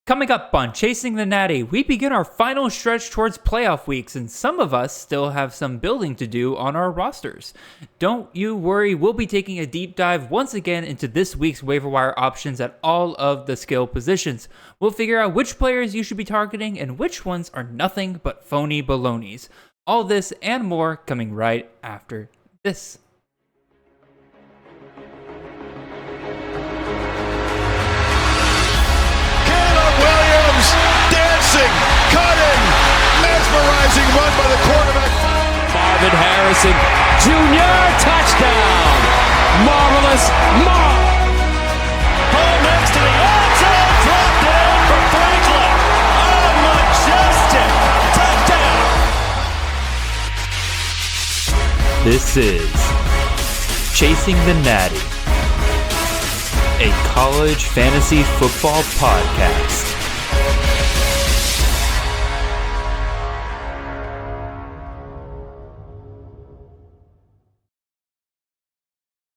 Coming up on Chasing the Natty, we begin our final stretch towards playoff weeks, and some of us still have some building to do on our rosters. Don't you worry, we'll be taking a deep dive once again into this week's waiver wire options at all of the skill positions. We'll figure out which players you should be targeting and which ones are nothing but phony balonies. All this and more coming right after this. Dancing, cutting, mesmerizing run by the quarterback. Marvin Harrison Jr. touchdown. Marvelous Ball next to the end zone, dropped in for Franklin. Oh, majestic touchdown. This is Chasing the Natty, a college fantasy football podcast.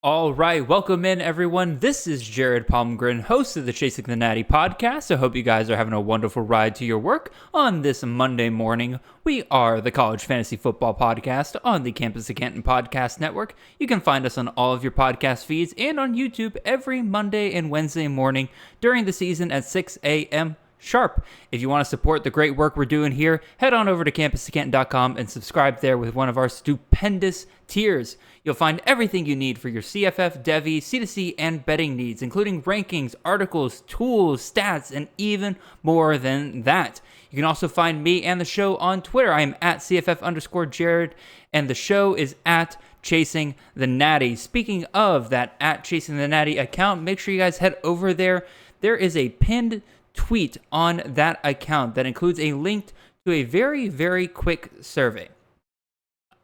All right, welcome in everyone. This is Jared Palmgren, host of the Chasing the Natty podcast. I hope you guys are having a wonderful ride to your work on this Monday morning. We are the College Fantasy Football Podcast on the Campus of Canton Podcast Network. You can find us on all of your podcast feeds and on YouTube every Monday and Wednesday morning during the season at 6 a.m. sharp. If you want to support the great work we're doing here, head on over to campusofcanton.com and subscribe there with one of our stupendous tiers. You'll find everything you need for your CFF, Devi, C2C, and betting needs, including rankings, articles, tools, stats, and even more than that. You can also find me and the show on Twitter. I am at CFF_Jared, and the show is at Chasing the Natty. Speaking of that at Chasing the Natty account, make sure you guys head over there. There is a pinned tweet on that account that includes a link to a very, very quick survey.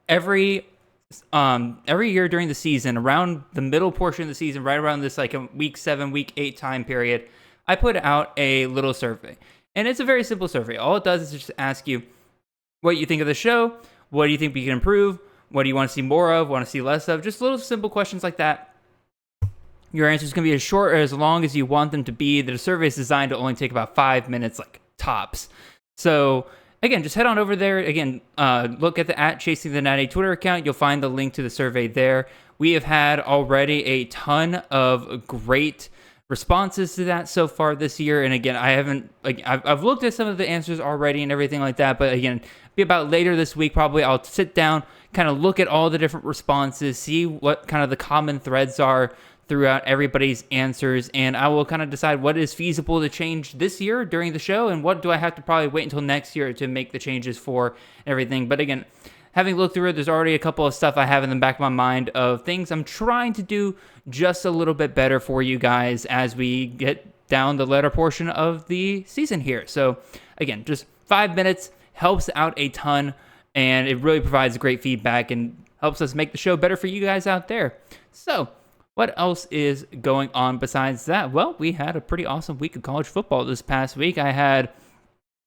Every year during the season, around the middle portion of the season, right around this like a week 7, week 8 time period, I put out a little survey. And it's a very simple survey. All it does is just ask you what you think of the show, what do you think we can improve, what do you want to see more of, want to see less of, just little simple questions like that. Your answers can be as short or as long as you want them to be. The survey is designed to only take about 5 minutes, like tops. So again, just head on over there. Again, look at the at Chasing the Natty Twitter account. You'll find the link to the survey there. We have had already a ton of great responses to that so far this year. And again, I've looked at some of the answers already and everything like that. But again, be about later this week, probably I'll sit down, kind of look at all the different responses, see what kind of the common threads are throughout everybody's answers, and I will kind of decide what is feasible to change this year during the show, and what do I have to probably wait until next year to make the changes for everything. But again, having looked through it, there's already a couple of stuff I have in the back of my mind of things I'm trying to do just a little bit better for you guys as we get down the latter portion of the season here. So again, just 5 minutes helps out a ton, and it really provides great feedback and helps us make the show better for you guys out there. So what else is going on besides that? Well, we had a pretty awesome week of college football this past week. I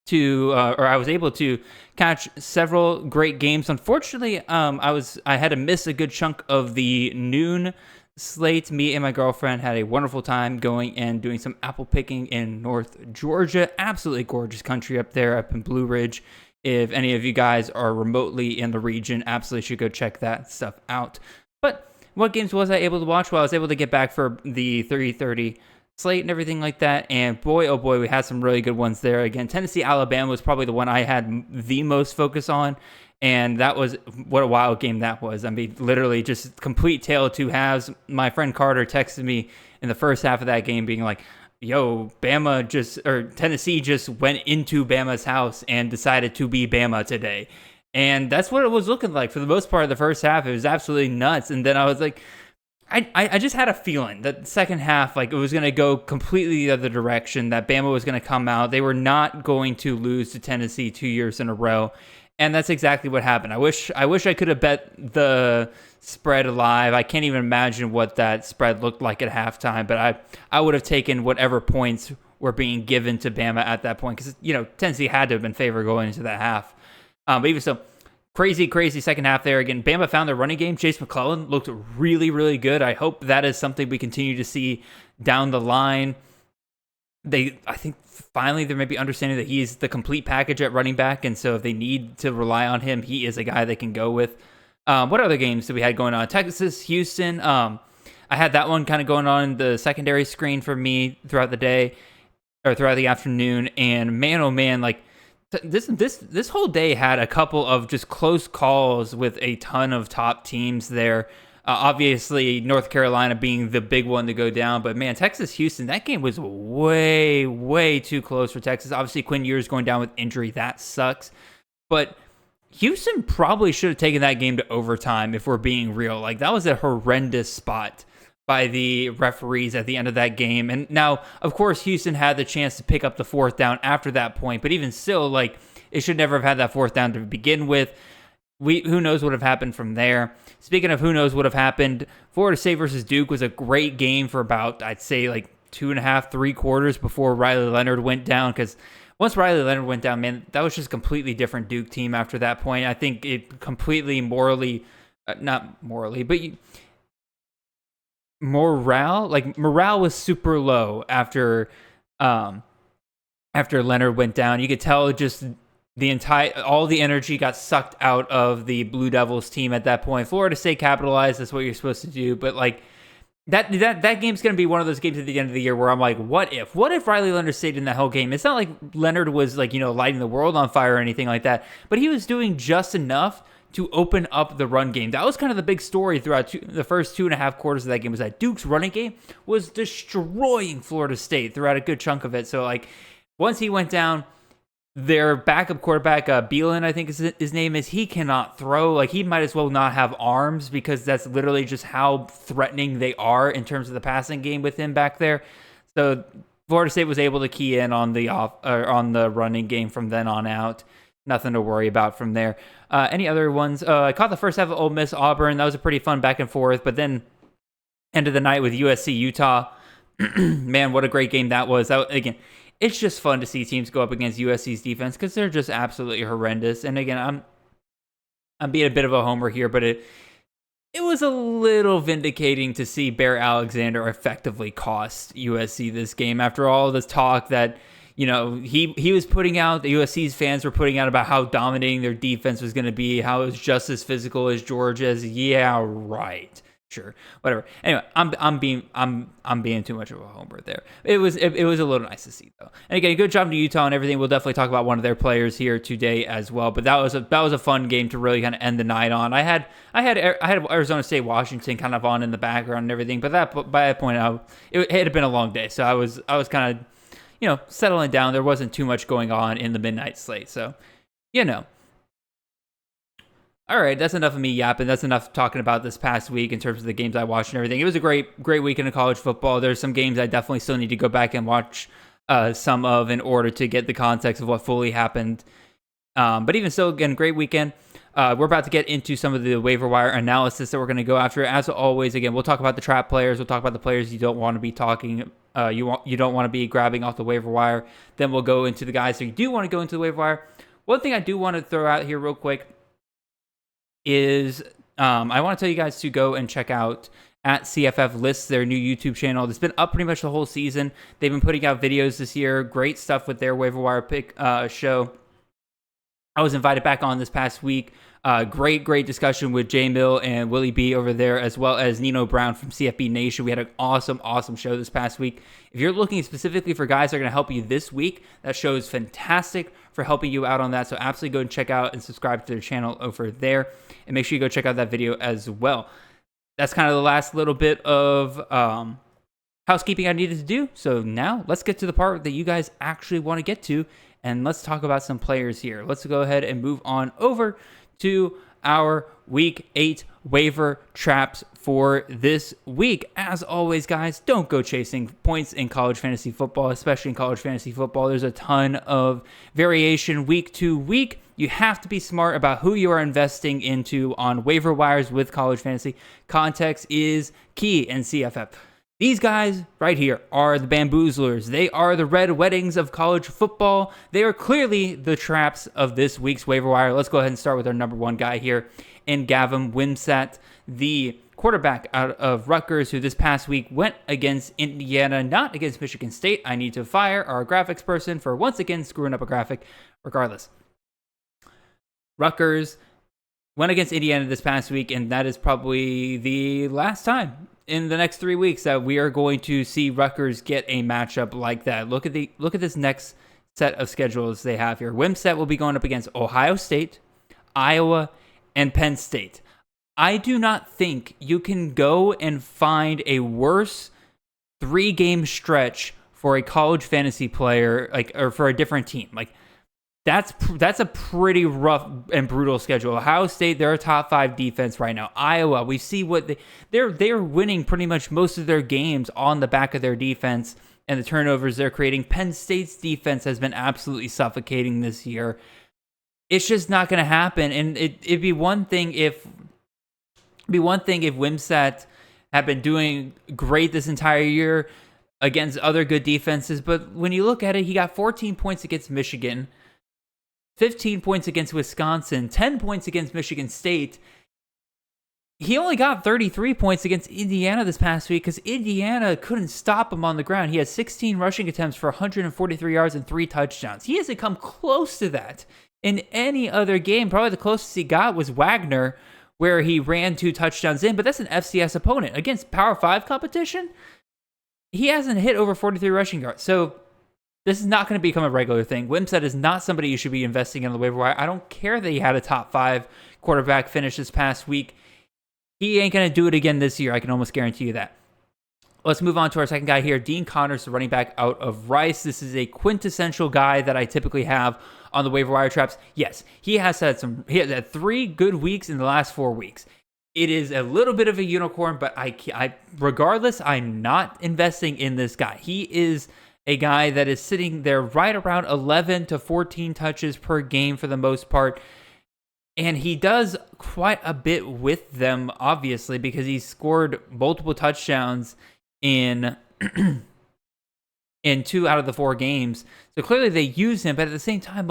was able to catch several great games. Unfortunately, I had to miss a good chunk of the noon slate. Me and my girlfriend had a wonderful time going and doing some apple picking in North Georgia. Absolutely gorgeous country up there, up in Blue Ridge. If any of you guys are remotely in the region, absolutely should go check that stuff out. But what games was I able to watch? Well, I was able to get back for the 3:30 slate and everything like that. And boy, oh boy, we had some really good ones there. Again, Tennessee, Alabama was probably the one I had the most focus on. And that was, what a wild game that was. I mean, literally just complete tale of two halves. My friend Carter texted me in the first half of that game being like, yo, Tennessee just went into Bama's house and decided to be Bama today. And that's what it was looking like for the most part of the first half. It was absolutely nuts. And then I was like, I just had a feeling that the second half, like it was going to go completely the other direction, that Bama was going to come out. They were not going to lose to Tennessee 2 years in a row. And that's exactly what happened. I wish I could have bet the spread live. I can't even imagine what that spread looked like at halftime, but I would have taken whatever points were being given to Bama at that point, because Tennessee had to have been favored going into that half. But even so, crazy second half there. Again, Bama found their running game. Chase McClellan looked really, really good. I hope that is something we continue to see down the line. I think finally they're maybe understanding that he's the complete package at running back, and so if they need to rely on him, he is a guy they can go with. What other games did we had going on? Texas, Houston. I had that one kind of going on in the secondary screen for me throughout the day or throughout the afternoon, and man, oh man, like this whole day had a couple of just close calls with a ton of top teams there. Obviously, North Carolina being the big one to go down, but man, Texas Houston, that game was way, way too close for Texas. Obviously, Quinn Ewers going down with injury, that sucks. But Houston probably should have taken that game to overtime if we're being real. Like, that was a horrendous spot by the referees at the end of that game. And now, of course, Houston had the chance to pick up the fourth down after that point, but even still, like, it should never have had that fourth down to begin with. Who knows what would have happened from there. Speaking of who knows what have happened, Florida State versus Duke was a great game for about, I'd say, like 2.5, 3 quarters before Riley Leonard went down, because once Riley Leonard went down, man, that was just a completely different Duke team after that point. I think it completely not morally, but morale was super low after Leonard went down. You could tell just all the energy got sucked out of the Blue Devils team at that point. Florida State capitalized. That's what you're supposed to do. But like that game's going to be one of those games at the end of the year where I'm like, what if Riley Leonard stayed in that whole game? It's not like Leonard was like, lighting the world on fire or anything like that, but he was doing just enough to open up the run game. That was kind of the big story throughout the first 2.5 quarters of that game, was that Duke's running game was destroying Florida State throughout a good chunk of it. So like once he went down, their backup quarterback, Beelan, I think his name is, he cannot throw. Like, he might as well not have arms, because that's literally just how threatening they are in terms of the passing game with him back there. So Florida State was able to key in on the running game from then on out. Nothing to worry about from there. Any other ones? I caught the first half of Ole Miss Auburn. That was a pretty fun back and forth. But then end of the night with USC Utah. Man, what a great game that was. Again, it's just fun to see teams go up against USC's defense, because they're just absolutely horrendous. And again, I'm being a bit of a homer here, but it was a little vindicating to see Bear Alexander effectively cost USC this game after all this talk that he was putting out, the USC's fans were putting out about how dominating their defense was going to be, how it was just as physical as Georgia's. Yeah, right. Sure, whatever. Anyway, I'm being too much of a homer there. It was a little nice to see though. And again, good job to Utah and everything. We'll definitely talk about one of their players here today as well. But that was a fun game to really kind of end the night on. I had Arizona State Washington kind of on in the background and everything. But by that point, it had been a long day, so I was kind of settling down. There wasn't too much going on in the midnight slate, so All right, that's enough of me yapping. That's enough talking about this past week in terms of the games I watched and everything. It was a great weekend of college football. There's some games I definitely still need to go back and watch some of in order to get the context of what fully happened. But even so, again, great weekend. We're about to get into some of the waiver wire analysis that we're going to go after. As always, again, we'll talk about the trap players. We'll talk about the players you don't want to be talking. You don't want to be grabbing off the waiver wire. Then we'll go into the guys who do want to go into the waiver wire. One thing I do want to throw out here real quick is I want to tell you guys to go and check out at CFF Lists, their new YouTube channel. It's been up pretty much the whole season. They've been putting out videos this year. Great stuff with their waiver wire pick show. I was invited back on this past week. Great discussion with Jay Mill and Willie B over there, as well as Nino Brown from CFB Nation. We had an awesome show this past week. If you're looking specifically for guys that are going to help you this week, that show is fantastic for helping you out on that. So absolutely go and check out and subscribe to their channel over there. And make sure you go check out that video as well. That's kind of the last little bit of housekeeping I needed to do. So now let's get to the part that you guys actually want to get to. And let's talk about some players here. Let's go ahead and move on over to our Week 8 waiver traps for this week. As always, guys, don't go chasing points in college fantasy football, especially in college fantasy football. There's a ton of variation week to week. You have to be smart about who you are investing into on waiver wires with college fantasy. Context is key in CFF. These guys right here are the bamboozlers. They are the red weddings of college football. They are clearly the traps of this week's waiver wire. Let's go ahead and start with our number one guy here in Gavin Wimsatt, the quarterback out of Rutgers, who this past week went against Indiana, not against Michigan State. I need to fire our graphics person for once again screwing up a graphic. Regardless, Rutgers went against Indiana this past week, and that is probably the last time in the next 3 weeks that we are going to see Rutgers get a matchup like that. Look at this next set of schedules they have here. Wimsatt will be going up against Ohio State, Iowa, and Penn State. I do not think you can go and find a worse 3-game stretch for a college fantasy player, or for a different team. That's a pretty rough and brutal schedule. Ohio State, they're a top 5 defense right now. Iowa, we see what they're winning pretty much most of their games on the back of their defense and the turnovers they're creating. Penn State's defense has been absolutely suffocating this year. It's just not going to happen. And it'd be one thing if Wimsatt had been doing great this entire year against other good defenses. But when you look at it, he got 14 points against Michigan, 15 points against Wisconsin, 10 points against Michigan State. He only got 33 points against Indiana this past week because Indiana couldn't stop him on the ground. He had 16 rushing attempts for 143 yards and 3 touchdowns. He hasn't come close to that in any other game. Probably the closest he got was Wagner, where he ran 2 touchdowns in, but that's an FCS opponent. Against Power 5 competition, he hasn't hit over 43 rushing yards. So this is not going to become a regular thing. Wimsatt is not somebody you should be investing in the waiver wire. I don't care that he had a top 5 quarterback finish this past week. He ain't going to do it again this year. I can almost guarantee you that. Let's move on to our second guy here, Dean Connors, the running back out of Rice. This is a quintessential guy that I typically have on the waiver wire traps. Yes, he has had 3 good weeks in the last 4 weeks. It is a little bit of a unicorn, but regardless, I'm not investing in this guy. He is a guy that is sitting there right around 11 to 14 touches per game for the most part. And he does quite a bit with them, obviously, because he scored multiple touchdowns in 2 out of the 4 games. So clearly they use him, but at the same time,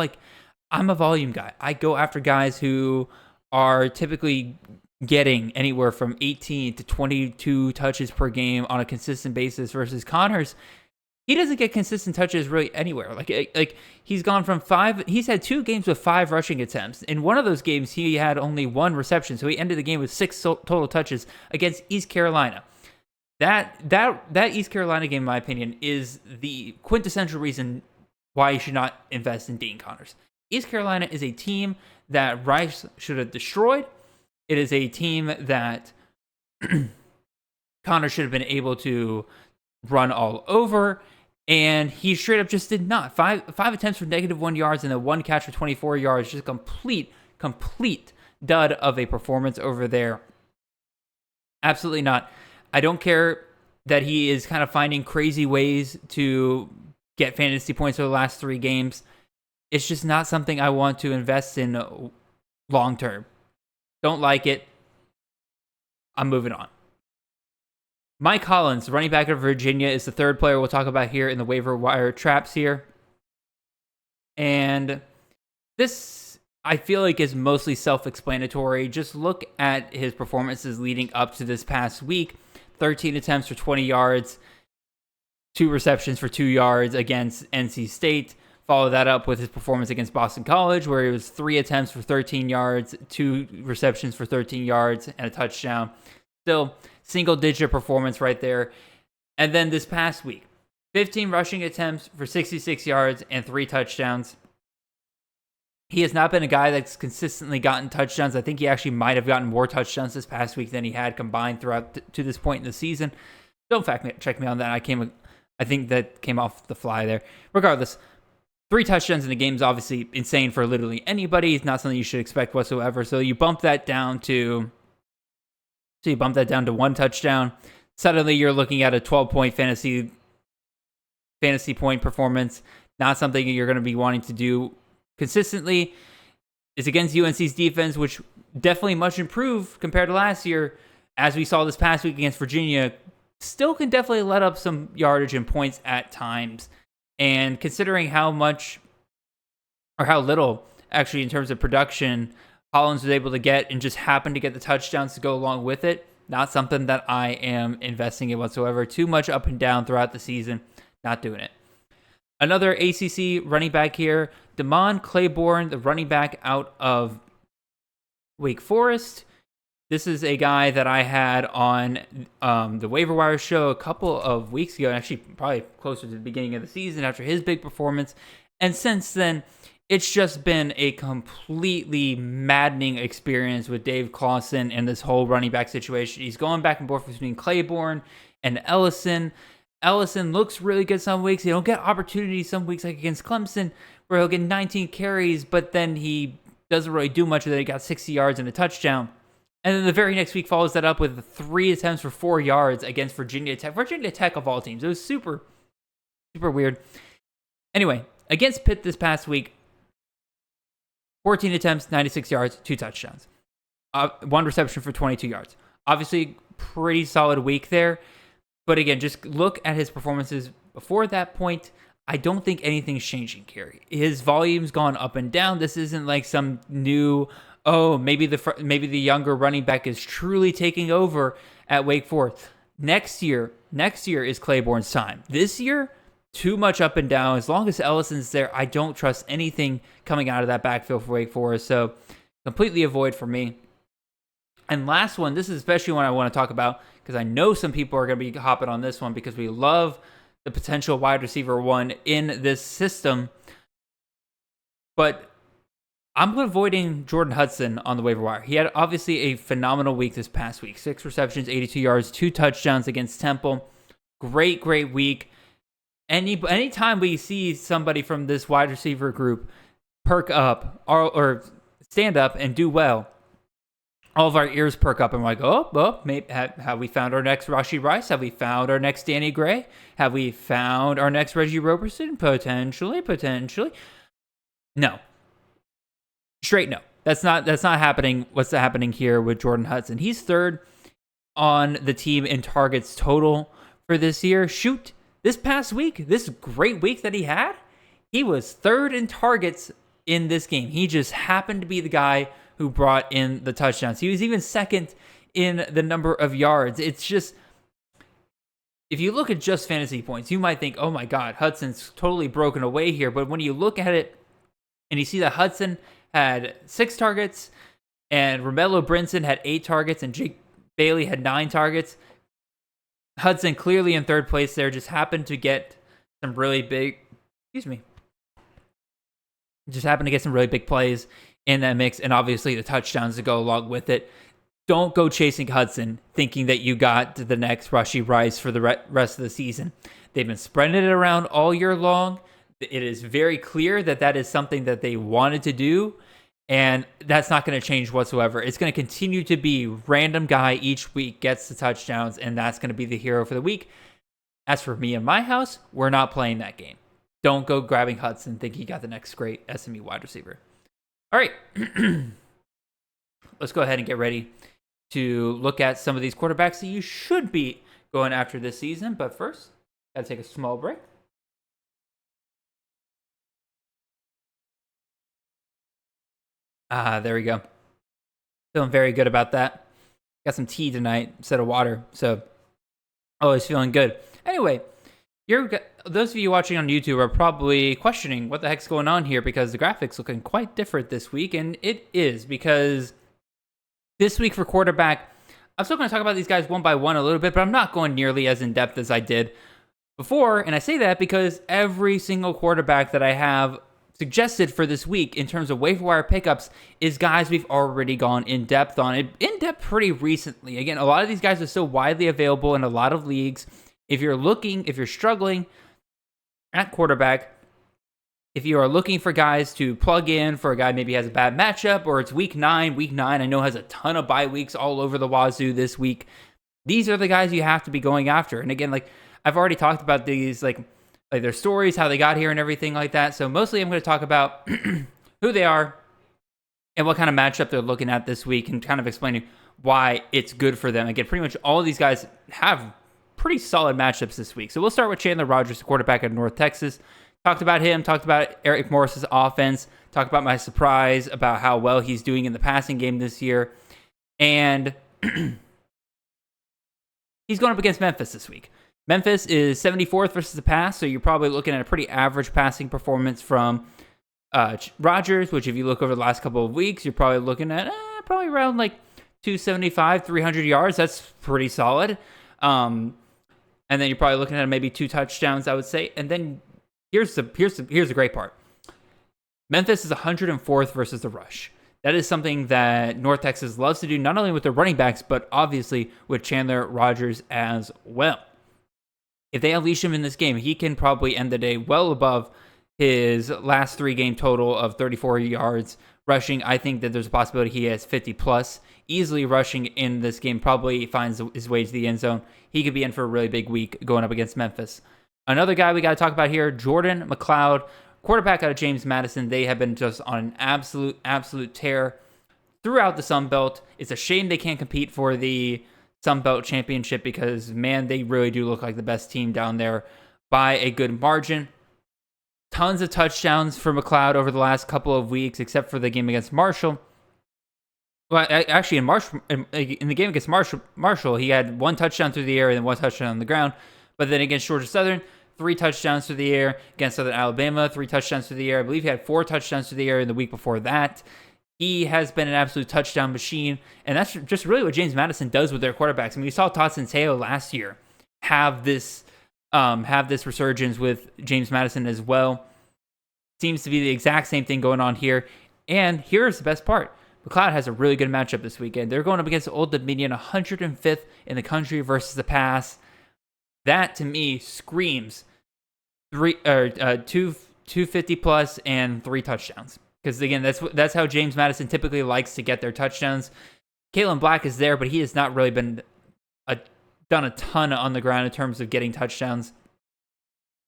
I'm a volume guy. I go after guys who are typically getting anywhere from 18 to 22 touches per game on a consistent basis versus Connors. He doesn't get consistent touches really anywhere. He's gone from 5. He's had 2 games with 5 rushing attempts. In one of those games, he had only 1 reception, so he ended the game with 6 total touches against East Carolina. That East Carolina game, in my opinion, is the quintessential reason why you should not invest in Dean Connors. East Carolina is a team that Rice should have destroyed. It is a team that Connors should have been able to run all over, and he straight up just did not. Five attempts for -1 yards and then 1 catch for 24 yards. Just complete dud of a performance over there. Absolutely not. I don't care that he is kind of finding crazy ways to get fantasy points over the last 3 games. It's just not something I want to invest in long term. Don't like it. I'm moving on. Mike Hollins, running back of Virginia, is the third player we'll talk about here in the waiver wire traps here. And this, I feel like, is mostly self-explanatory. Just look at his performances leading up to this past week. 13 attempts for 20 yards, 2 receptions for 2 yards against NC State. Follow that up with his performance against Boston College, where he was 3 attempts for 13 yards, 2 receptions for 13 yards, and a touchdown. Still, single-digit performance right there. And then this past week, 15 rushing attempts for 66 yards and 3 touchdowns. He has not been a guy that's consistently gotten touchdowns. I think he actually might have gotten more touchdowns this past week than he had combined throughout to this point in the season. Don't check me on that. I think that came off the fly there. Regardless, 3 touchdowns in the game is obviously insane for literally anybody. It's not something you should expect whatsoever. So you bump that down to 1 touchdown. Suddenly you're looking at a 12-point fantasy point performance. Not something you're going to be wanting to do consistently. Is against UNC's defense, which definitely much improved compared to last year. As we saw this past week against Virginia, still can definitely let up some yardage and points at times. And considering how much or how little actually in terms of production Hollins was able to get and just happened to get the touchdowns to go along with it, Not something that I am investing in whatsoever. Too much up and down throughout the season. Not doing it. Another ACC running back here, Damon Claiborne, the running back out of Wake Forest. This is a guy that I had on the Waiver Wire show a couple of weeks ago, actually probably closer to the beginning of the season after his big performance. And since then, it's just been a completely maddening experience with Dave Clawson and this whole running back situation. He's going back and forth between Claiborne and Ellison. Ellison looks really good some weeks. He don't get opportunities some weeks, like against Clemson, where he'll get 19 carries, but then he doesn't really do much with it. He got 60 yards and a touchdown. And then the very next week follows that up with 3 attempts for 4 yards against Virginia Tech. Virginia Tech of all teams. It was super, super weird. Anyway, against Pitt this past week, 14 attempts, 96 yards, 2 touchdowns. 1 reception for 22 yards. Obviously, pretty solid week there. But again, just look at his performances before that point. I don't think anything's changing here. His volume's gone up and down. This isn't like some new, maybe the younger running back is truly taking over at Wake Forest. Next year is Claiborne's time. This year, too much up and down. As long as Ellison's there, I don't trust anything coming out of that backfield for Wake Forest. So completely avoid for me. And last one, this is especially one I want to talk about because I know some people are going to be hopping on this one because we love the potential wide receiver one in this system. But I'm avoiding Jordan Hudson on the waiver wire. He had obviously a phenomenal week this past week. 6 receptions, 82 yards, 2 touchdowns against Temple. Great week. Anytime we see somebody from this wide receiver group perk up or stand up and do well, all of our ears perk up and we're like, maybe, have we found our next Rashee Rice? Have we found our next Danny Gray? Have we found our next Reggie Roberson? Potentially. No. Straight no. That's not happening. What's happening here with Jordan Hudson? He's 3rd on the team in targets total for this year. Shoot, this past week, this great week that he had, he was 3rd in targets in this game. He just happened to be the guy who brought in the touchdowns. He was even 2nd in the number of yards. It's just, if you look at just fantasy points, you might think, oh my God, Hudson's totally broken away here. But when you look at it and you see that Hudson had 6 targets and Romello Brinson had 8 targets and Jake Bailey had 9 targets, Hudson clearly in 3rd place there, just happened to get some really big, just happened to get some really big plays in that mix, and obviously the touchdowns to go along with it. Don't go chasing Hudson thinking that you got the next Rashee Rice for the rest of the season. They've been spreading it around all year long. It is very clear that is something that they wanted to do, and that's not going to change whatsoever. It's going to continue to be random guy each week gets the touchdowns, and that's going to be the hero for the week. As for me and my house, we're not playing that game. Don't go grabbing Hudson thinking he got the next great SMU wide receiver. All right, let's go ahead and get ready to look at some of these quarterbacks that you should be going after this season. But first, got to take a small break. There we go. Feeling very good about that. Got some tea tonight instead of water, so always feeling good. Anyway, those of you watching on YouTube are probably questioning what the heck's going on here because the graphics looking quite different this week, and it is because this week for quarterback, I'm still going to talk about these guys one by one a little bit, but I'm not going nearly as in depth as I did before, and I say that because every single quarterback that I have suggested for this week in terms of waiver wire pickups is guys we've already gone in depth on. In depth pretty recently. Again, a lot of these guys are still widely available in a lot of leagues. If you're struggling at quarterback, if you are looking for guys to plug in for a guy maybe has a bad matchup or it's week 9 I know has a ton of bye weeks all over the wazoo this week, these are the guys you have to be going after. And again, like I've already talked about these, like their stories, how they got here and everything like that. So mostly I'm going to talk about who they are and what kind of matchup they're looking at this week and kind of explaining why it's good for them. Again, pretty much all of these guys have pretty solid matchups this week. So we'll start with Chandler Rogers, the quarterback of North Texas. Talked about him, talked about Eric Morris's offense, talked about my surprise about how well he's doing in the passing game this year. And He's going up against Memphis this week. Memphis is 74th versus the pass, so you're probably looking at a pretty average passing performance from Rodgers, which if you look over the last couple of weeks, you're probably looking at probably around like 275, 300 yards. That's pretty solid. And then you're probably looking at maybe 2 touchdowns, I would say. And then here's the great part. Memphis is 104th versus the rush. That is something that North Texas loves to do, not only with their running backs, but obviously with Chandler Rodgers as well. If they unleash him in this game, he can probably end the day well above his last 3-game total of 34 yards rushing. I think that there's a possibility he has 50 plus easily rushing in this game, probably finds his way to the end zone. He could be in for a really big week going up against Memphis. Another guy we got to talk about here, Jordan McLeod, quarterback out of James Madison. They have been just on an absolute tear throughout the Sun Belt. It's a shame they can't compete for the Sun Belt Championship because, man, they really do look like the best team down there by a good margin. Tons of touchdowns for McLeod over the last couple of weeks, except for the game against Marshall. Well, actually, in the game against Marshall, he had 1 touchdown through the air and then 1 touchdown on the ground. But then against Georgia Southern, 3 touchdowns through the air. Against Southern Alabama, 3 touchdowns through the air. I believe he had 4 touchdowns through the air in the week before that. He has been an absolute touchdown machine, and that's just really what James Madison does with their quarterbacks. I mean, we saw Todd Centeio last year have this resurgence with James Madison as well. Seems to be the exact same thing going on here. And here's the best part. McLeod has a really good matchup this weekend. They're going up against Old Dominion, 105th in the country versus the pass. That, to me, screams 250 plus and 3 touchdowns. Because, again, that's how James Madison typically likes to get their touchdowns. Kalen Black is there, but he has not really been done a ton on the ground in terms of getting touchdowns.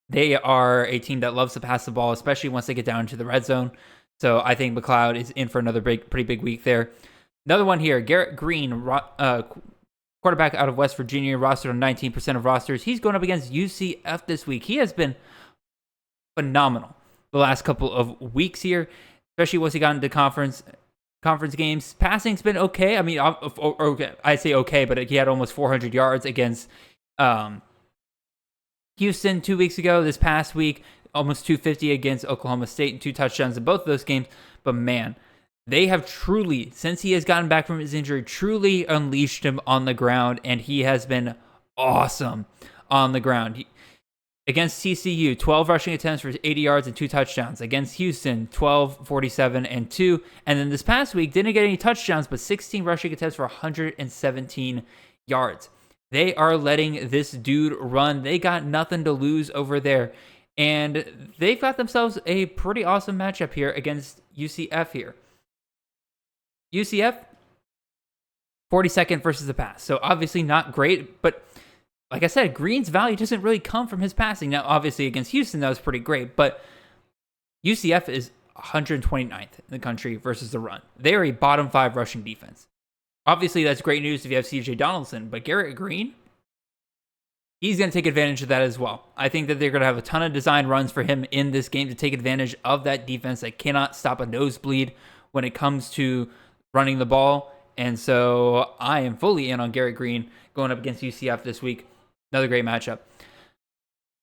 They are a team that loves to pass the ball, especially once they get down to the red zone. So I think McLeod is in for another pretty big week there. Another one here, Garrett Green, quarterback out of West Virginia, rostered on 19% of rosters. He's going up against UCF this week. He has been phenomenal the last couple of weeks here, especially once he got into conference games. Passing's been okay. I mean, I say okay, but he had almost 400 yards against Houston 2 weeks ago. This past week, almost 250 against Oklahoma State and 2 touchdowns in both of those games. But man, they have truly, since he has gotten back from his injury, truly unleashed him on the ground, and he has been awesome on the ground. Against TCU, 12 rushing attempts for 80 yards and 2 touchdowns. Against Houston, 12, 47, and 2. And then this past week, didn't get any touchdowns, but 16 rushing attempts for 117 yards. They are letting this dude run. They got nothing to lose over there. And they've got themselves a pretty awesome matchup here against UCF here. UCF, 42nd versus the pass. So obviously not great, but like I said, Green's value doesn't really come from his passing. Now, obviously, against Houston, that was pretty great, but UCF is 129th in the country versus the run. They are a bottom 5 rushing defense. Obviously, that's great news if you have CJ Donaldson, but Garrett Green, he's going to take advantage of that as well. I think that they're going to have a ton of design runs for him in this game to take advantage of that defense that cannot stop a nosebleed when it comes to running the ball. And so I am fully in on Garrett Green going up against UCF this week. Another great matchup.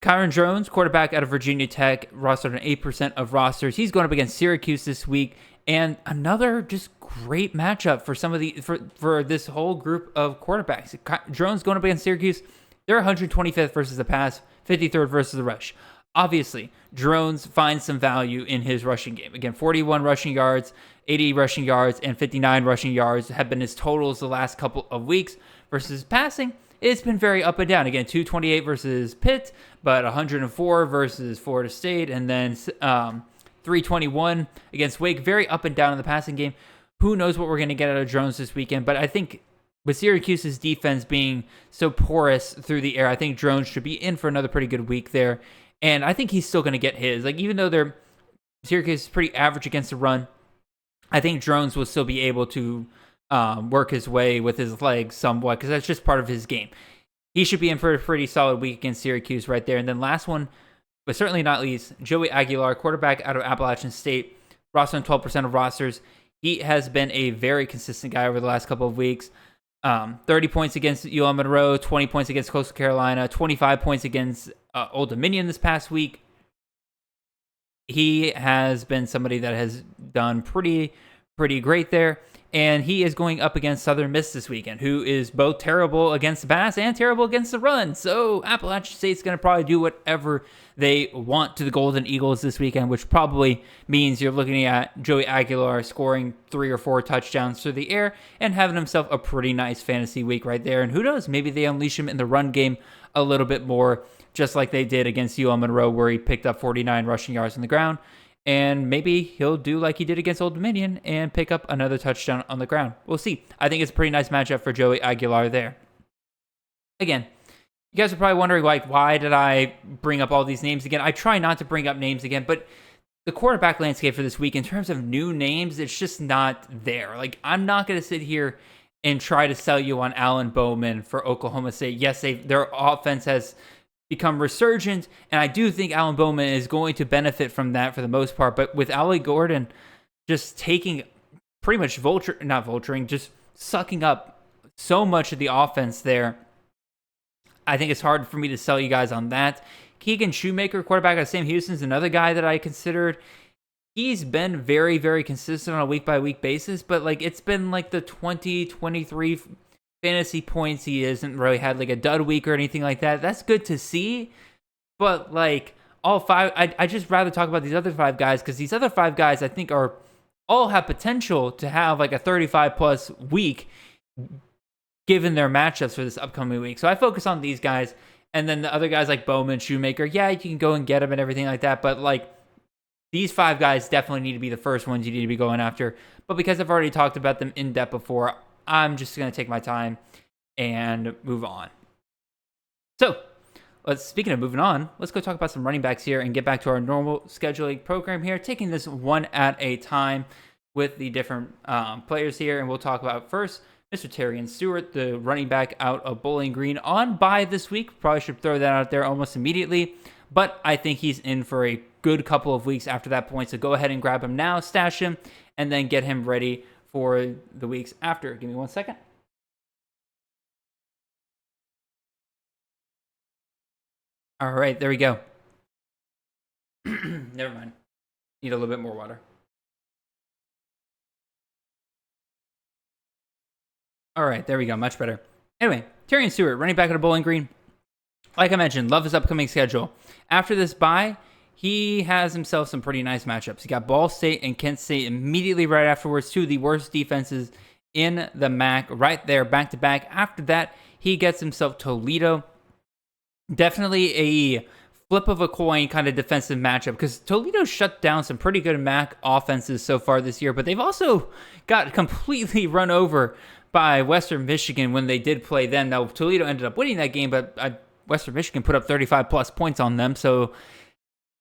Kyron Jones, quarterback out of Virginia Tech, rostered on 8% of rosters. He's going up against Syracuse this week. And another just great matchup for some of the for this whole group of quarterbacks. Jones going up against Syracuse. They're 125th versus the pass, 53rd versus the rush. Obviously, Drones finds some value in his rushing game. Again, 41 rushing yards, 80 rushing yards, and 59 rushing yards have been his totals the last couple of weeks. Versus passing, it's been very up and down. Again, 228 versus Pitt, but 104 versus Florida State, and then 321 against Wake. Very up and down in the passing game. Who knows what we're going to get out of Drones this weekend, but I think with Syracuse's defense being so porous through the air, I think Drones should be in for another pretty good week there. And I think he's still going to get his. Like, even though Syracuse is pretty average against the run, I think Drones will still be able to work his way with his legs somewhat, because that's just part of his game. He should be in for a pretty solid week against Syracuse right there. And then last one, but certainly not least, Joey Aguilar, quarterback out of Appalachian State, rostered on 12% of rosters. He has been a very consistent guy over the last couple of weeks. 30 points against UL Monroe, 20 points against Coastal Carolina, 25 points against Old Dominion this past week. He has been somebody that has done pretty great there. And he is going up against Southern Miss this weekend, who is both terrible against the pass and terrible against the run. So Appalachian State's going to probably do whatever they want to the Golden Eagles this weekend, which probably means you're looking at Joey Aguilar scoring 3 or 4 touchdowns through the air and having himself a pretty nice fantasy week right there. And who knows, maybe they unleash him in the run game a little bit more, just like they did against UL Monroe, where he picked up 49 rushing yards on the ground. And maybe he'll do like he did against Old Dominion and pick up another touchdown on the ground. We'll see. I think it's a pretty nice matchup for Joey Aguilar there. Again, you guys are probably wondering, like, why did I bring up all these names again? I try not to bring up names again, but the quarterback landscape for this week, in terms of new names, it's just not there. Like, I'm not going to sit here and try to sell you on Alan Bowman for Oklahoma State. Yes, their offense has become resurgent, and I do think Alan Bowman is going to benefit from that for the most part. But with Ali Gordon just taking pretty much just sucking up so much of the offense there, I think it's hard for me to sell you guys on that. Keegan Shoemaker, quarterback at Sam Houston, is another guy that I considered. He's been very, very consistent on a week-by-week basis, but like it's been like the 20, 23 fantasy points. He hasn't really had like a dud week or anything like that. That's good to see. But like all 5, I just rather talk about these other 5 guys, because these other 5 guys I think all have potential to have like a 35 plus week given their matchups for this upcoming week. So I focus on these guys, and then the other guys like Bowman, Shoemaker, yeah, you can go and get them and everything like that. But like these 5 guys definitely need to be the first ones you need to be going after. But because I've already talked about them in depth before, I'm just going to take my time and move on. So, speaking of moving on, let's go talk about some running backs here and get back to our normal scheduling program here, taking this one at a time with the different players here. And we'll talk about first Mr. Terrian Stewart, the running back out of Bowling Green, on bye this week. Probably should throw that out there almost immediately, but I think he's in for a good couple of weeks after that point. So go ahead and grab him now, stash him, and then get him ready for the weeks after. Give me 1 second. All right, there we go. Never mind. Need a little bit more water. All right, there we go. Much better. Anyway, Terrian Stewart, running back out of Bowling Green. Like I mentioned, love his upcoming schedule. After this bye, he has himself some pretty nice matchups. He got Ball State and Kent State immediately right afterwards, 2 of the worst defenses in the MAC, right there, back-to-back. After that, he gets himself Toledo. Definitely a flip of a coin kind of defensive matchup, because Toledo shut down some pretty good MAC offenses so far this year, but they've also got completely run over by Western Michigan when they did play them. Now, Toledo ended up winning that game, but Western Michigan put up 35-plus points on them, so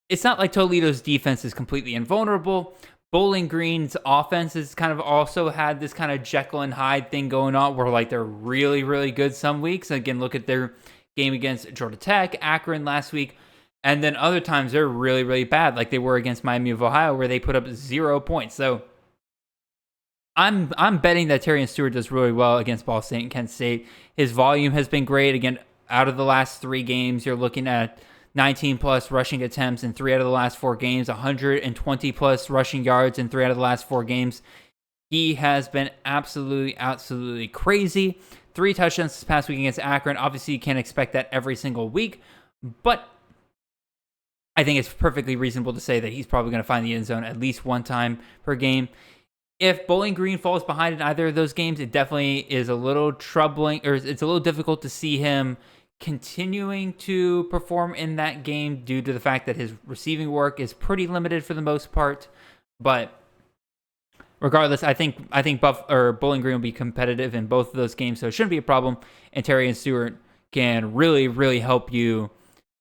it's not like Toledo's defense is completely invulnerable. Bowling Green's offense has kind of also had this kind of Jekyll and Hyde thing going on, where like they're really, really good some weeks. Again, look at their game against Georgia Tech, Akron last week, and then other times they're really, really bad, like they were against Miami of Ohio, where they put up 0 points. So I'm betting that Terrian Stewart does really well against Ball State and Kent State. His volume has been great. Again, out of the last 3 games, you're looking at 19-plus rushing attempts in 3 out of the last 4 games, 120-plus rushing yards in 3 out of the last 4 games. He has been absolutely crazy. 3 touchdowns this past week against Akron. Obviously, you can't expect that every single week, but I think it's perfectly reasonable to say that he's probably going to find the end zone at least 1 time per game. If Bowling Green falls behind in either of those games, it definitely is a little troubling, or it's a little difficult to see him continuing to perform in that game due to the fact that his receiving work is pretty limited for the most part. But regardless, I think Bowling Green will be competitive in both of those games, so it shouldn't be a problem. And Terrian Stewart can really, really help you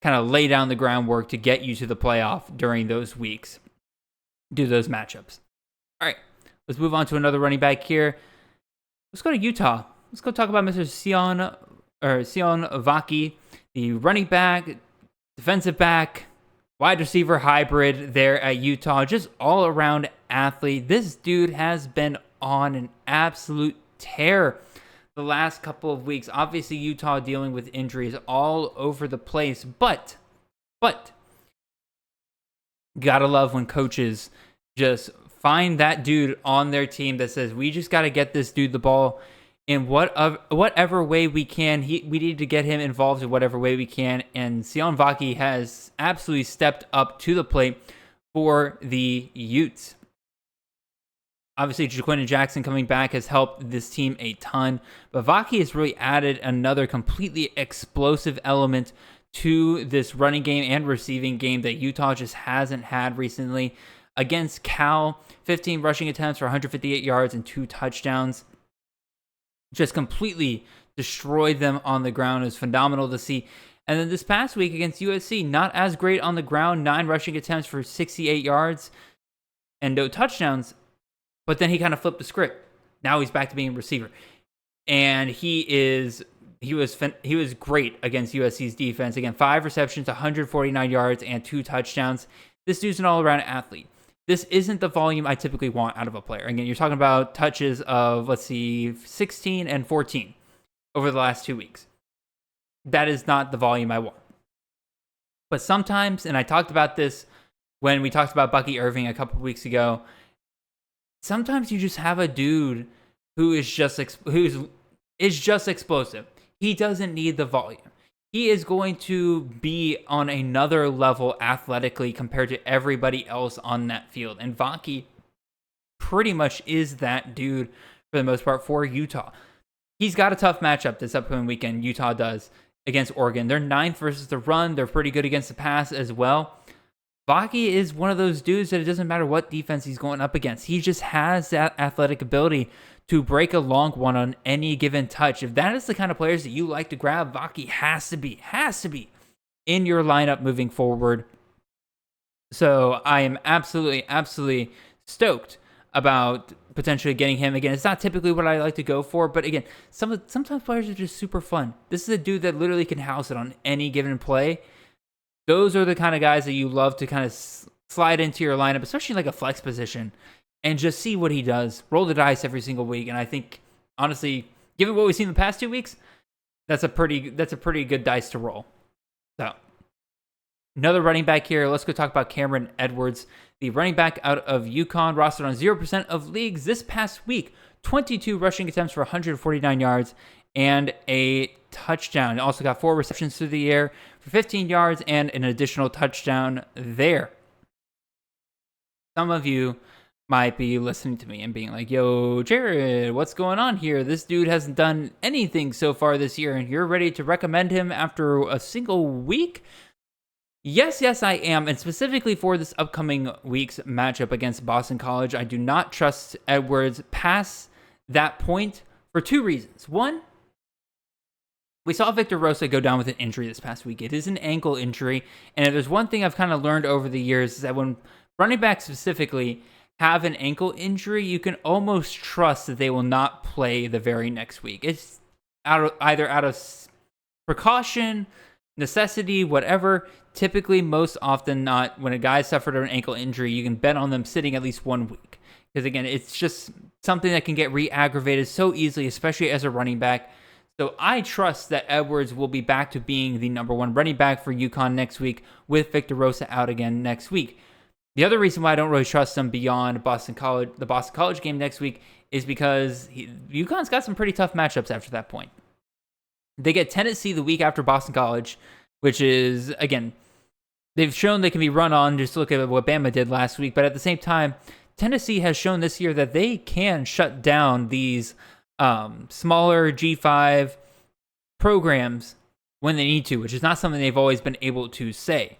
kind of lay down the groundwork to get you to the playoff during those weeks, do those matchups. All right, let's move on to another running back here. Let's go to Utah. Let's go talk about Mr. Sion Vaki, the running back, defensive back, wide receiver hybrid there at Utah. Just all around athlete. This dude has been on an absolute tear the last couple of weeks. Obviously, Utah dealing with injuries all over the place, but gotta love when coaches just find that dude on their team that says, we just got to get this dude the ball in whatever way we can. We need to get him involved in whatever way we can. And Sion Vaki has absolutely stepped up to the plate for the Utes. Obviously, Jaquindon Jackson coming back has helped this team a ton. But Vaki has really added another completely explosive element to this running game and receiving game that Utah just hasn't had recently. Against Cal, 15 rushing attempts for 158 yards and 2 touchdowns. Just completely destroyed them on the ground. It was phenomenal to see. And then this past week against USC, not as great on the ground. 9 rushing attempts for 68 yards and no touchdowns. But then he kind of flipped the script. Now he's back to being a receiver. And he was great against USC's defense. Again, 5 receptions, 149 yards, and 2 touchdowns. This dude's an all-around athlete. This isn't the volume I typically want out of a player. Again, you're talking about touches of, 16 and 14 over the last 2 weeks. That is not the volume I want. But sometimes, and I talked about this when we talked about Bucky Irving a couple of weeks ago, sometimes you just have a dude who is just explosive. He doesn't need the volume. He is going to be on another level athletically compared to everybody else on that field. And Vaki pretty much is that dude for the most part for Utah. He's got a tough matchup this upcoming weekend, Utah does, against Oregon. They're 9th versus the run. They're pretty good against the pass as well. Vaki is one of those dudes that it doesn't matter what defense he's going up against. He just has that athletic ability to break a long one on any given touch. If that is the kind of players that you like to grab, Vaki has to be in your lineup moving forward. So I am absolutely stoked about potentially getting him. Again, it's not typically what I like to go for, but again, sometimes players are just super fun. This is a dude that literally can house it on any given play. Those are the kind of guys that you love to kind of slide into your lineup, especially like a flex position, and just see what he does. Roll the dice every single week. And I think, honestly, given what we've seen the past 2 weeks, that's a pretty good dice to roll. So, another running back here. Let's go talk about Cameron Edwards, the running back out of UConn, rostered on 0% of leagues this past week. 22 rushing attempts for 149 yards and a touchdown. He also got 4 receptions through the air for 15 yards and an additional touchdown there. Some of you might be listening to me and being like, yo, Jared, what's going on here? This dude hasn't done anything so far this year, and you're ready to recommend him after a single week? Yes, I am. And specifically for this upcoming week's matchup against Boston College, I do not trust Edwards past that point for 2 reasons. One, we saw Victor Rosa go down with an injury this past week. It is an ankle injury. And if there's one thing I've kind of learned over the years is that when running backs specifically have an ankle injury, you can almost trust that they will not play the very next week. It's either out of precaution, necessity, whatever. Typically, most often not, when a guy suffered an ankle injury, you can bet on them sitting at least 1 week. Because again, it's just something that can get re-aggravated so easily, especially as a running back. So I trust that Edwards will be back to being the number 1 running back for UConn next week with Victor Rosa out again next week. The other reason why I don't really trust him beyond the Boston College game next week is because UConn's got some pretty tough matchups after that point. They get Tennessee the week after Boston College, which is, again, they've shown they can be run on. Just look at what Bama did last week. But at the same time, Tennessee has shown this year that they can shut down these smaller G5 programs when they need to, which is not something they've always been able to say.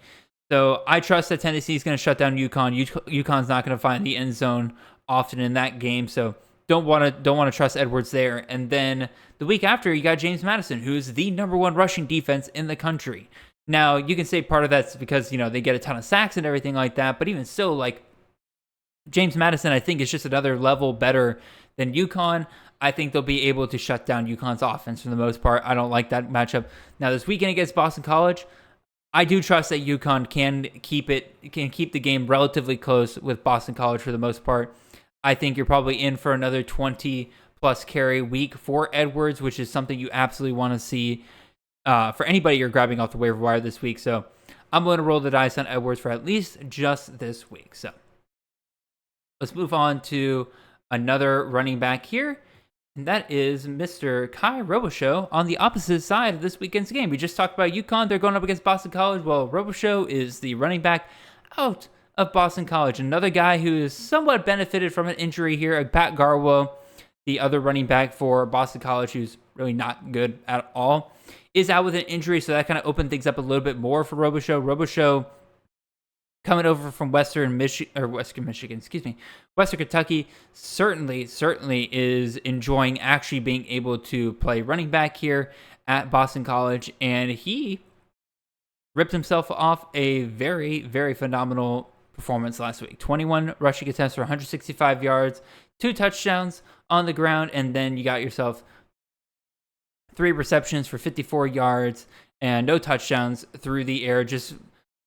So I trust that Tennessee is going to shut down UConn. UConn's not going to find the end zone often in that game. So don't want to trust Edwards there. And then the week after, you got James Madison, who is the number 1 rushing defense in the country. Now, you can say part of that's because, they get a ton of sacks and everything like that. But even so, like, James Madison, I think, is just another level better than UConn. I think they'll be able to shut down UConn's offense for the most part. I don't like that matchup. Now, this weekend against Boston College, I do trust that UConn can keep the game relatively close with Boston College for the most part. I think you're probably in for another 20 plus carry week for Edwards, which is something you absolutely want to see for anybody you're grabbing off the waiver wire this week. So I'm going to roll the dice on Edwards for at least just this week. So let's move on to another running back here. And that is Mr. Kai Robichaux on the opposite side of this weekend's game. We just talked about UConn. They're going up against Boston College. Well, Robichaux is the running back out of Boston College. Another guy who is somewhat benefited from an injury here. Pat Garwo, the other running back for Boston College, who's really not good at all, is out with an injury. So that kind of opened things up a little bit more for Robichaux. Robichaux coming over from Western Kentucky, certainly is enjoying actually being able to play running back here at Boston College, and he ripped himself off a very, very phenomenal performance last week. 21 rushing attempts for 165 yards, 2 touchdowns on the ground, and then you got yourself 3 receptions for 54 yards and no touchdowns through the air. Just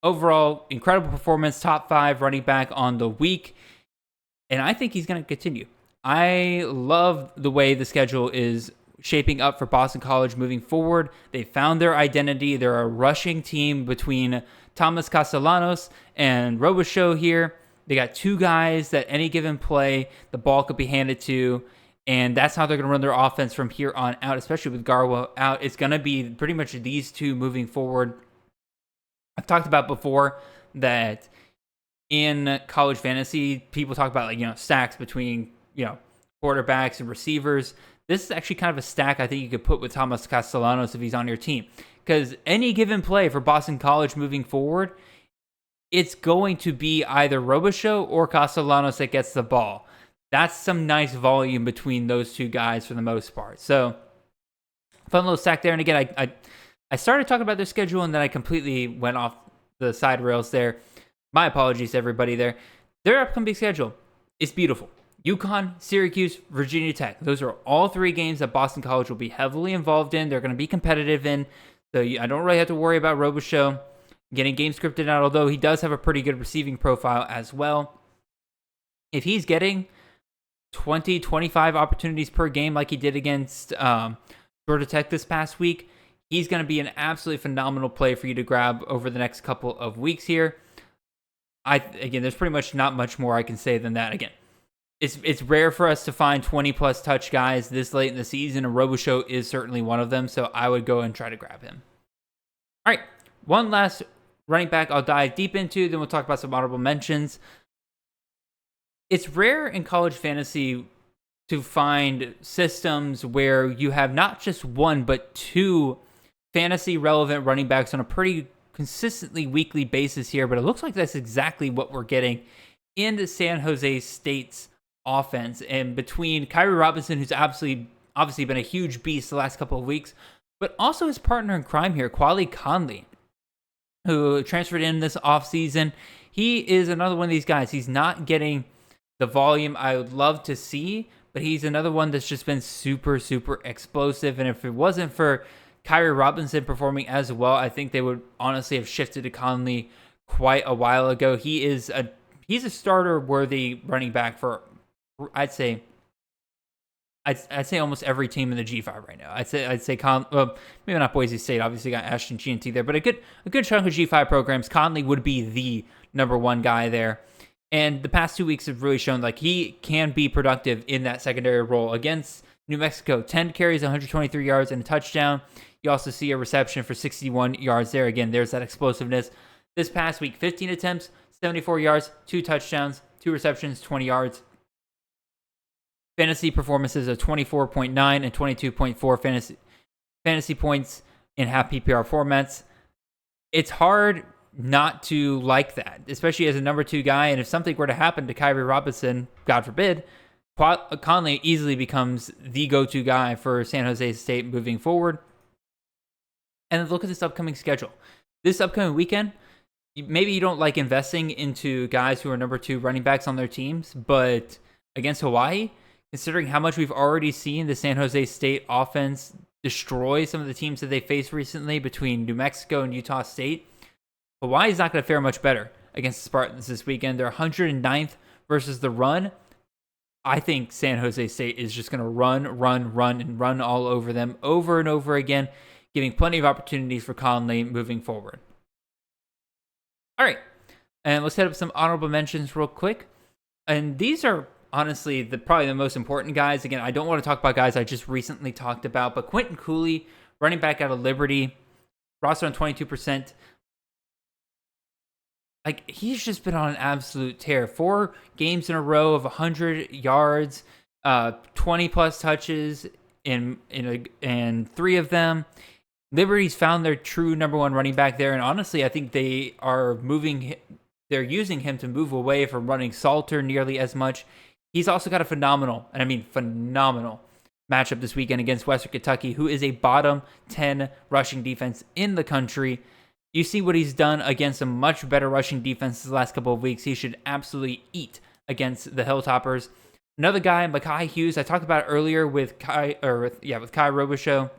overall, incredible performance, top 5 running back on the week, and I think he's going to continue. I love the way the schedule is shaping up for Boston College moving forward. They found their identity. They're a rushing team between Thomas Castellanos and Robichaux here. They got 2 guys that any given play, the ball could be handed to, and that's how they're going to run their offense from here on out, especially with Garwo out. It's going to be pretty much these 2 moving forward. I've talked about before that in college fantasy, people talk about stacks between quarterbacks and receivers. This is actually kind of a stack I think you could put with Thomas Castellanos if he's on your team, because any given play for Boston College moving forward, it's going to be either Robichaux or Castellanos that gets the ball. That's some nice volume between those 2 guys for the most part. So fun little stack there. And again, I started talking about their schedule and then I completely went off the side rails there. My apologies to everybody there. Their upcoming schedule is beautiful. UConn, Syracuse, Virginia Tech. Those are all 3 games that Boston College will be heavily involved in. They're going to be competitive in. So I don't really have to worry about Robichaux getting game scripted out, although he does have a pretty good receiving profile as well. If he's getting 20, 25 opportunities per game like he did against Georgia Tech this past week, he's going to be an absolutely phenomenal play for you to grab over the next couple of weeks here. Again, there's pretty much not much more I can say than that. Again, it's rare for us to find 20-plus touch guys this late in the season, and Robichaux is certainly one of them, so I would go and try to grab him. All right, one last running back I'll dive deep into, then we'll talk about some honorable mentions. It's rare in college fantasy to find systems where you have not just 1, but 2 fantasy-relevant running backs on a pretty consistently weekly basis here, but it looks like that's exactly what we're getting in San Jose State's offense. And between Kyrie Robinson, who's obviously been a huge beast the last couple of weeks, but also his partner in crime here, Quali Conley, who transferred in this offseason. He is another one of these guys. He's not getting the volume I would love to see, but he's another one that's just been super, super explosive. And if it wasn't for Kyrie Robinson performing as well, I think they would honestly have shifted to Conley quite a while ago. He's a starter-worthy running back for, I'd say almost every team in the G5 right now. I'd say well, maybe not Boise State. Obviously got Ashton G&T there, but a good chunk of G5 programs. Conley would be the number 1 guy there. And the past 2 weeks have really shown like he can be productive in that secondary role. Against New Mexico, 10 carries, 123 yards, and a touchdown. You also see a reception for 61 yards there. Again, there's that explosiveness. This past week, 15 attempts, 74 yards, 2 touchdowns, 2 receptions, 20 yards. Fantasy performances of 24.9 and 22.4 fantasy points in half PPR formats. It's hard not to like that, especially as a number 2 guy. And if something were to happen to Kyrie Robinson, God forbid, Conley easily becomes the go-to guy for San Jose State moving forward. And look at this upcoming schedule. This upcoming weekend, maybe you don't like investing into guys who are number 2 running backs on their teams, but against Hawaii, considering how much we've already seen the San Jose State offense destroy some of the teams that they faced recently between New Mexico and Utah State, Hawaii's not going to fare much better against the Spartans this weekend. They're 109th versus the run. I think San Jose State is just going to run all over them over and over again, giving plenty of opportunities for Conley moving forward. All right, and let's hit up some honorable mentions real quick. And these are honestly probably the most important guys. Again, I don't want to talk about guys I just recently talked about, but Quentin Cooley, running back out of Liberty, roster on 22%. Like, he's just been on an absolute tear. 4 games in a row of 100 yards, 20 plus touches in 3 of them. Liberty's found their true number 1 running back there, and honestly, I think they are they're using him to move away from running Salter nearly as much. He's also got a phenomenal matchup this weekend against Western Kentucky, who is a bottom 10 rushing defense in the country. You see what he's done against a much better rushing defense the last couple of weeks. He should absolutely eat against the Hilltoppers. Another guy, Mekhi Hughes, I talked about earlier with Kai Robichaux,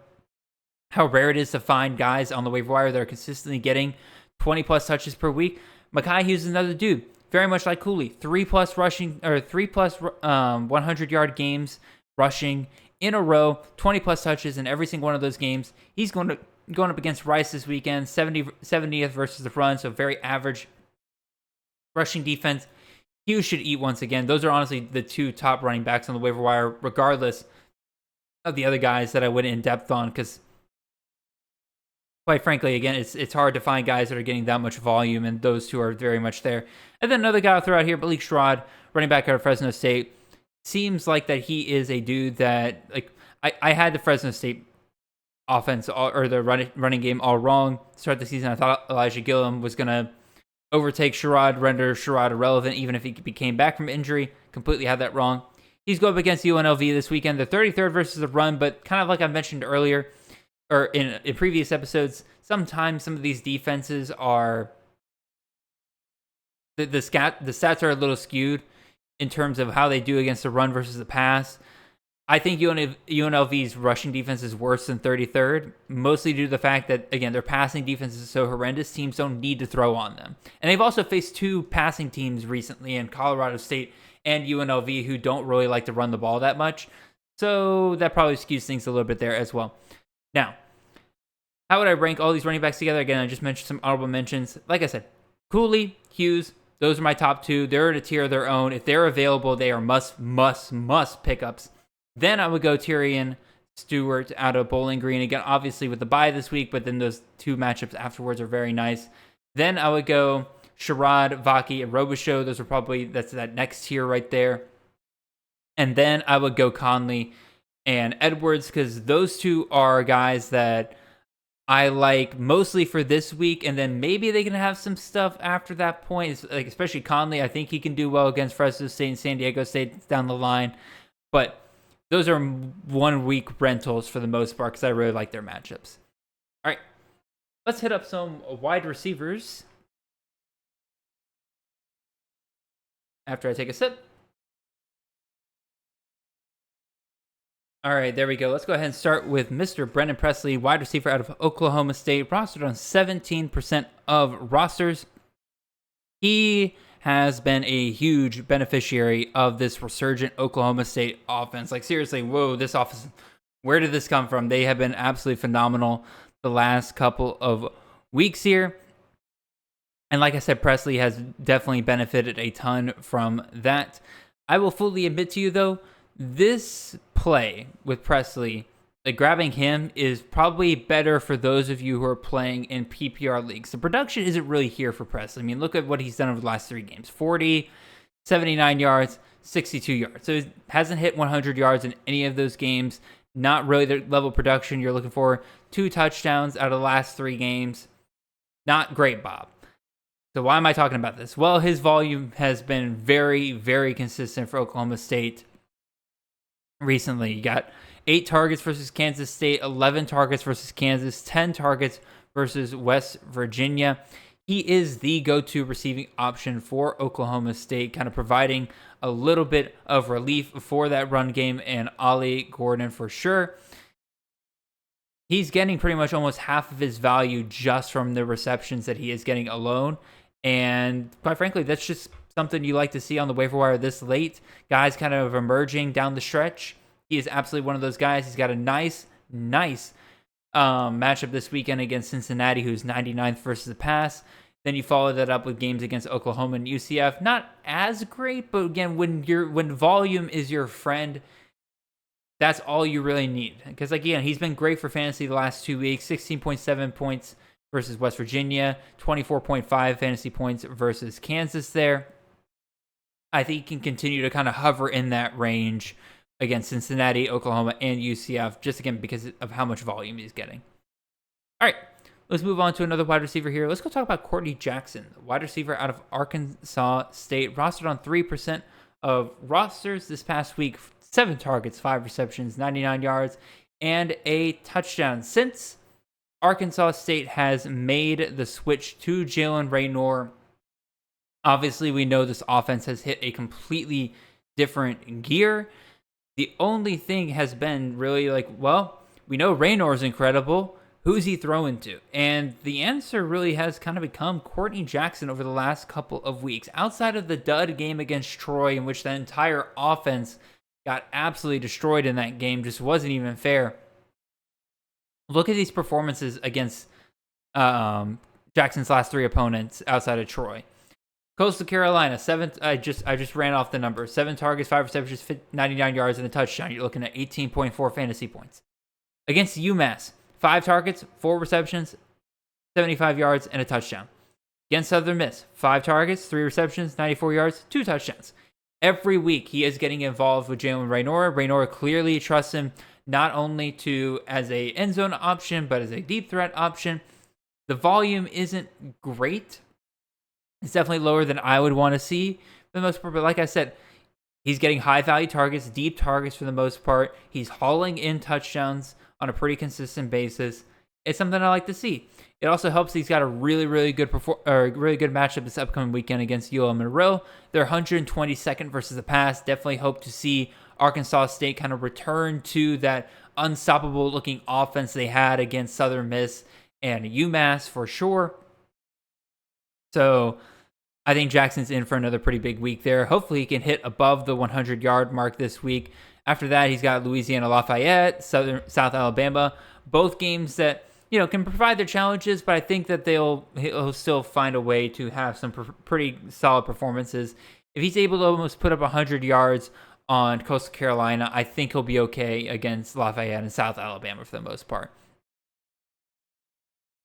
how rare it is to find guys on the waiver wire that are consistently getting 20 plus touches per week. Mekhi Hughes is another dude, very much like Cooley, 3 plus 100-yard games rushing in a row, 20 plus touches in every single one of those games. He's going up against Rice this weekend, 70th versus the run, so very average rushing defense. Hughes should eat once again. Those are honestly the 2 top running backs on the waiver wire, regardless of the other guys that I went in depth on, because quite frankly, again, it's hard to find guys that are getting that much volume, and those 2 are very much there. And then another guy I'll throw out here, Malik Sherrod, running back out of Fresno State. Seems like that he is a dude that, like, I had the Fresno State offense or the running game all wrong. Start the season, I thought Elijah Gillum was going to overtake Sherrod, render Sherrod irrelevant, even if he came back from injury. Completely had that wrong. He's going up against UNLV this weekend. The 33rd versus the run, but kind of like I mentioned earlier, or in previous episodes, sometimes some of these defenses are the stats are a little skewed in terms of how they do against the run versus the pass. I think UNLV's rushing defense is worse than 33rd, mostly due to the fact that, again, their passing defense is so horrendous, teams don't need to throw on them. And they've also faced 2 passing teams recently in Colorado State and UNLV who don't really like to run the ball that much. So that probably skews things a little bit there as well. Now, how would I rank all these running backs together? Again, I just mentioned some honorable mentions. Like I said, Cooley, Hughes, those are my top 2. They're in a tier of their own. If they're available, they are must pickups. Then I would go Tyrion Stewart out of Bowling Green. Again, obviously with the bye this week, but then those 2 matchups afterwards are very nice. Then I would go Sherrod, Vaki, and Robichaux. Those are probably, that's that next tier right there. And then I would go Conley and Edwards, because those 2 are guys that I like mostly for this week, and then maybe they can have some stuff after that point. It's like, especially Conley, I think he can do well against Fresno State and San Diego State down the line. But those are 1-week rentals for the most part, because I really like their matchups. All right, let's hit up some wide receivers after I take a sip. All right, there we go. Let's go ahead and start with Mr. Brennan Presley, wide receiver out of Oklahoma State, rostered on 17% of rosters. He has been a huge beneficiary of this resurgent Oklahoma State offense. Like, seriously, whoa, this offense, where did this come from? They have been absolutely phenomenal the last couple of weeks here. And like I said, Presley has definitely benefited a ton from that. I will fully admit to you, though, this play with Presley, like grabbing him, is probably better for those of you who are playing in PPR leagues. The production isn't really here for Presley. I mean, look at what he's done over the last 3 games. 40, 79 yards, 62 yards. So he hasn't hit 100 yards in any of those games. Not really the level of production you're looking for. 2 touchdowns out of the last 3 games. Not great, Bob. So why am I talking about this? Well, his volume has been very, very consistent for Oklahoma State recently. You got 8 targets versus Kansas State, 11 targets versus Kansas, 10 targets versus West Virginia. He is the go-to receiving option for Oklahoma State, kind of providing a little bit of relief for that run game, and Ollie Gordon for sure. He's getting pretty much almost half of his value just from the receptions that he is getting alone. And quite frankly, that's just something you like to see on the waiver wire this late, guys kind of emerging down the stretch, he is absolutely one of those guys. He's got a nice matchup this weekend against Cincinnati, who's 99th versus the pass. Then you follow that up with games against Oklahoma and UCF. Not as great, but again, when volume is your friend, that's all you really need. Because again, he's been great for fantasy the last 2 weeks. 16.7 points versus West Virginia, 24.5 fantasy points versus Kansas there. I think he can continue to kind of hover in that range against Cincinnati, Oklahoma, and UCF, just again because of how much volume he's getting. All right, let's move on to another wide receiver here. Let's go talk about Courtney Jackson, wide receiver out of Arkansas State, rostered on 3% of rosters this past week. 7 targets, 5 receptions, 99 yards, and a touchdown. Since Arkansas State has made the switch to Jalen Raynor, obviously we know this offense has hit a completely different gear. The only thing has been really we know Raynor is incredible. Who's he throwing to? And the answer really has kind of become Courtney Jackson over the last couple of weeks. Outside of the dud game against Troy, in which the entire offense got absolutely destroyed in that game, just wasn't even fair. Look at these performances against Jackson's last 3 opponents outside of Troy. Coastal Carolina, 7. I just ran off the number. 7 targets, 5 receptions, 99 yards, and a touchdown. You're looking at 18.4 fantasy points. Against UMass, 5 targets, 4 receptions, 75 yards, and a touchdown. Against Southern Miss, 5 targets, 3 receptions, 94 yards, 2 touchdowns. Every week, he is getting involved with Jalen Raynor. Raynor clearly trusts him not only as a end zone option, but as a deep threat option. The volume isn't great. It's definitely lower than I would want to see for the most part. But like I said, he's getting high-value targets, deep targets for the most part. He's hauling in touchdowns on a pretty consistent basis. It's something I like to see. It also helps he's got a really good matchup this upcoming weekend against UL Monroe. They're 122nd versus the pass. Definitely hope to see Arkansas State kind of return to that unstoppable-looking offense they had against Southern Miss and UMass for sure. So I think Jackson's in for another pretty big week there. Hopefully he can hit above the 100-yard mark this week. After that, he's got Louisiana Lafayette, South Alabama, both games that can provide their challenges, but I think that he'll still find a way to have some pretty solid performances. If he's able to almost put up 100 yards on Coastal Carolina, I think he'll be okay against Lafayette and South Alabama for the most part.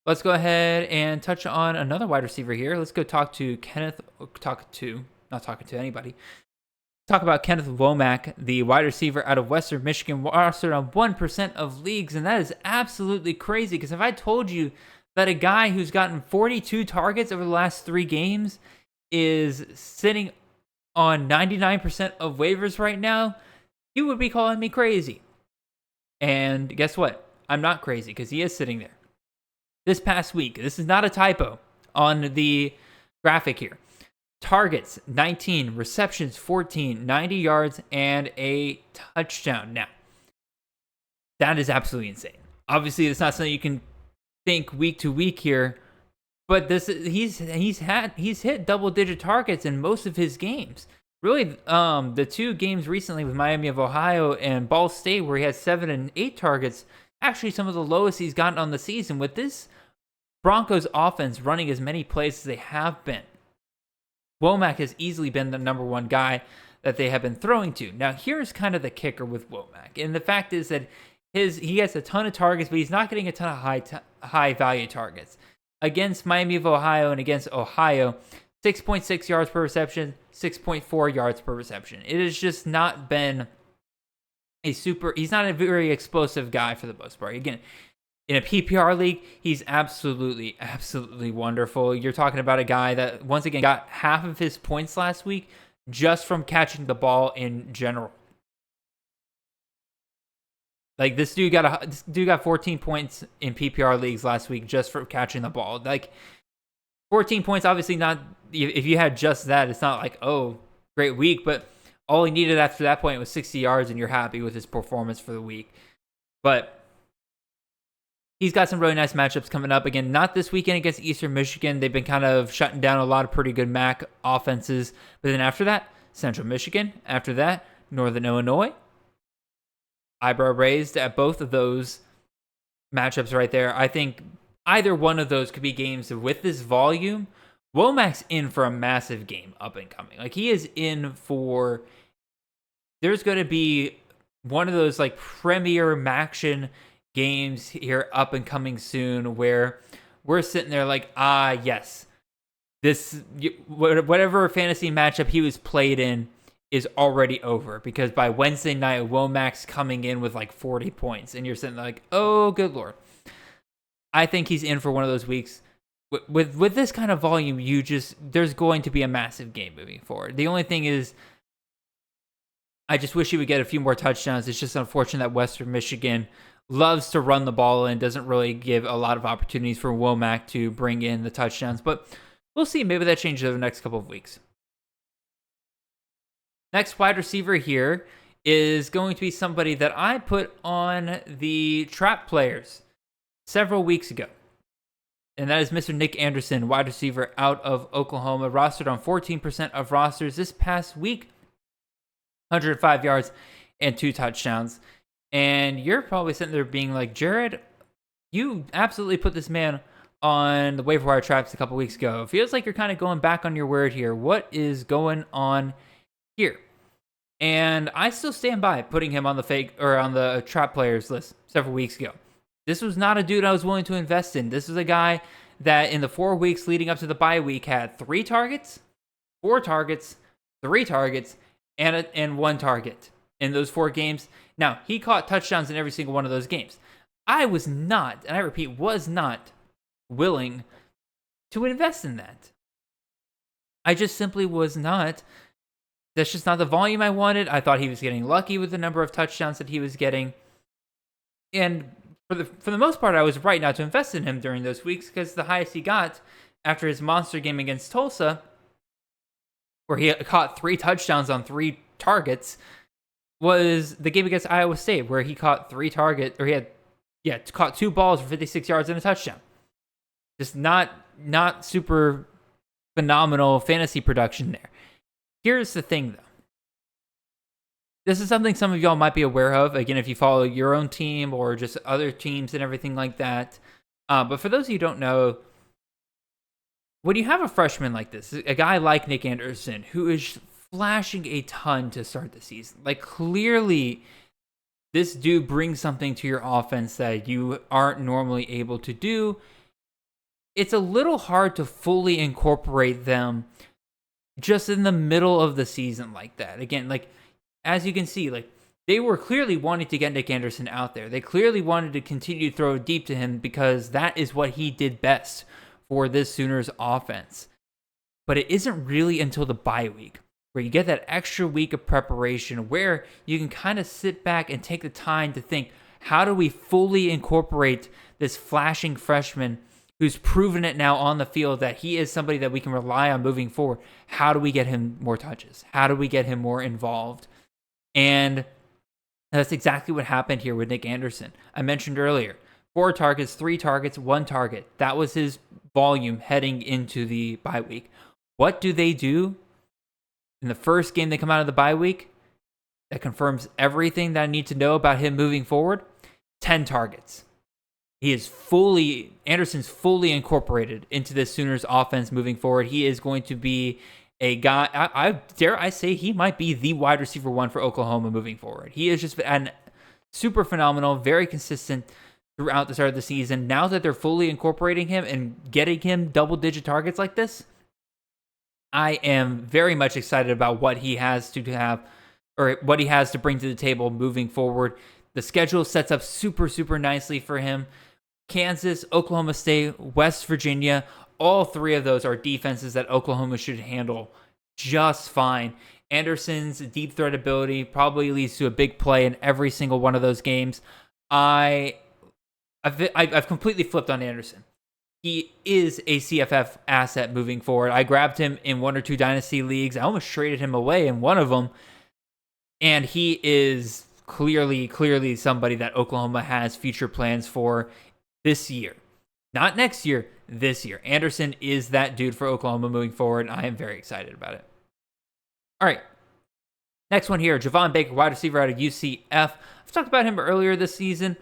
Let's go ahead and touch on another wide receiver here. Let's go talk about Kenneth Womack, the wide receiver out of Western Michigan, rostered on 1% of leagues, and that is absolutely crazy, because if I told you that a guy who's gotten 42 targets over the last 3 games is sitting on 99% of waivers right now, you would be calling me crazy. And guess what? I'm not crazy, because he is sitting there. This past week, this is not a typo on the graphic here. Targets, 19. Receptions, 14. 90 yards, and a touchdown. Now, that is absolutely insane. Obviously, it's not something you can think week to week here, but he's hit double-digit targets in most of his games. Really, the 2 games recently with Miami of Ohio and Ball State, where he had 7 and 8 targets, actually some of the lowest he's gotten on the season. With this Broncos offense running as many plays as they have been, Womack has easily been the number 1 guy that they have been throwing to. Now, here's kind of the kicker with Womack, and the fact is that he gets a ton of targets, but he's not getting a ton of high value targets. Against Miami of Ohio and against Ohio, 6.6 yards per reception, 6.4 yards per reception. It has just not been he's not a very explosive guy for the most part. Again, in a PPR league, he's absolutely wonderful. You're talking about a guy that, once again, got half of his points last week just from catching the ball in general. Like, this dude got 14 points in PPR leagues last week just for catching the ball. Like, 14 points, obviously not, if you had just that, it's not like, oh, great week, but all he needed after that point was 60 yards, and you're happy with his performance for the week. But he's got some really nice matchups coming up. Again, not this weekend against Eastern Michigan. They've been kind of shutting down a lot of pretty good MAC offenses. But then after that, Central Michigan. After that, Northern Illinois. Eyebrow raised at both of those matchups right there. I think either one of those could be games with this volume. Womac's in for a massive game up and coming. Like, he is in for... There's going to be one of those, like, premier Maction games here up and coming soon where we're sitting there like, yes, this, whatever fantasy matchup he was played in is already over, because by Wednesday night, Womac's coming in with like 40 points, and you're sitting there like, oh, good Lord. I think he's in for one of those weeks. With this kind of volume, there's going to be a massive game moving forward. The only thing is, I just wish he would get a few more touchdowns. It's just unfortunate that Western Michigan loves to run the ball and doesn't really give a lot of opportunities for Womack to bring in the touchdowns. But we'll see. Maybe that changes over the next couple of weeks. Next wide receiver here is going to be somebody that I put on the trap players several weeks ago. And that is Mr. Nick Anderson, wide receiver out of Oklahoma, rostered on 14% of rosters this past week. 105 yards and 2 touchdowns. And you're probably sitting there being like, Jared, you absolutely put this man on the waiver wire traps a couple weeks ago. It feels like you're kind of going back on your word here. What is going on here? And I still stand by putting him on the trap players list several weeks ago. This was not a dude I was willing to invest in. This was a guy that in the 4 weeks leading up to the bye week had 3 targets, 4 targets, 3 targets, and 1 target in those 4 games. Now, he caught touchdowns in every single one of those games. I was not, and I repeat, was not willing to invest in that. I just simply was not. That's just not the volume I wanted. I thought he was getting lucky with the number of touchdowns that he was getting. And for the most part, I was right not to invest in him during those weeks, because the highest he got after his monster game against Tulsa, where he caught 3 touchdowns on 3 targets, was the game against Iowa State, where he caught 3 targets, or caught 2 balls for 56 yards and a touchdown. Just not super phenomenal fantasy production there. Here's the thing, though. This is something some of y'all might be aware of, again, if you follow your own team or just other teams and everything like that. But for those of you who don't know, when you have a freshman like this, a guy like Nick Anderson, who is flashing a ton to start the season, like, clearly this dude brings something to your offense that you aren't normally able to do. It's a little hard to fully incorporate them just in the middle of the season like that. Again, like, as you can see, like, they were clearly wanting to get Nick Anderson out there. They clearly wanted to continue to throw deep to him, because that is what he did best for this Sooners offense. But it isn't really until the bye week where you get that extra week of preparation, where you can kind of sit back and take the time to think, how do we fully incorporate this flashing freshman who's proven it now on the field that he is somebody that we can rely on moving forward? How do we get him more touches? How do we get him more involved? And that's exactly what happened here with Nick Anderson. I mentioned earlier, 4 targets, 3 targets, 1 target. That was his volume heading into the bye week. What do they do in the first game they come out of the bye week that confirms everything that I need to know about him moving forward? 10 targets. Anderson's fully incorporated into the Sooners offense moving forward. He is going to be a guy, I dare I say, he might be the wide receiver 1 for Oklahoma moving forward. He is just super phenomenal, very consistent throughout the start of the season. Now that they're fully incorporating him and getting him double-digit targets like this, I am very much excited about what he has to have, or what he has to bring to the table moving forward. The schedule sets up super, super nicely for him. Kansas, Oklahoma State, West Virginia, all 3 of those are defenses that Oklahoma should handle just fine. Anderson's deep threat ability probably leads to a big play in every single one of those games. I've completely flipped on Anderson. He is a CFF asset moving forward. I grabbed him in 1 or 2 dynasty leagues. I almost traded him away in one of them. And he is clearly somebody that Oklahoma has future plans for. this year. Not next year, this year. Anderson is that dude for Oklahoma moving forward. I am very excited about it. All right. Next one here, Javon Baker, wide receiver out of UCF. I've talked about him earlier this season.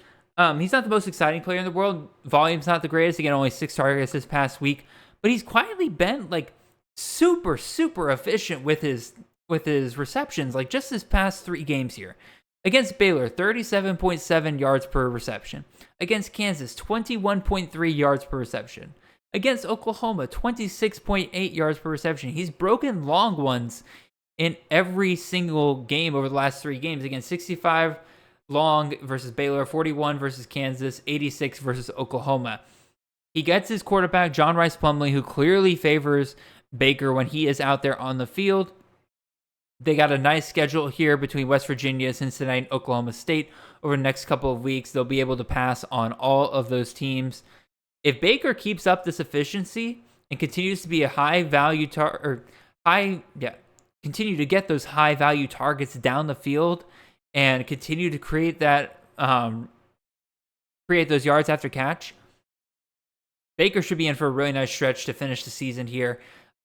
He's not the most exciting player in the world. Volume's not the greatest. Again, only 6 targets this past week. But he's quietly been like super, super efficient with his receptions. Like just his past 3 games here. Against Baylor, 37.7 yards per reception. Against Kansas, 21.3 yards per reception. Against Oklahoma, 26.8 yards per reception. He's broken long ones in every single game over the last 3 games. Again, 65 long versus Baylor, 41 versus Kansas, 86 versus Oklahoma. He gets his quarterback, John Rice Plumlee, who clearly favors Baker when he is out there on the field. They got a nice schedule here between West Virginia, Cincinnati, and Oklahoma State over the next couple of weeks. They'll be able to pass on all of those teams. If Baker keeps up this efficiency and continues to be a high-value continue to get those high-value targets down the field and continue to create that create those yards after catch, Baker should be in for a really nice stretch to finish the season here.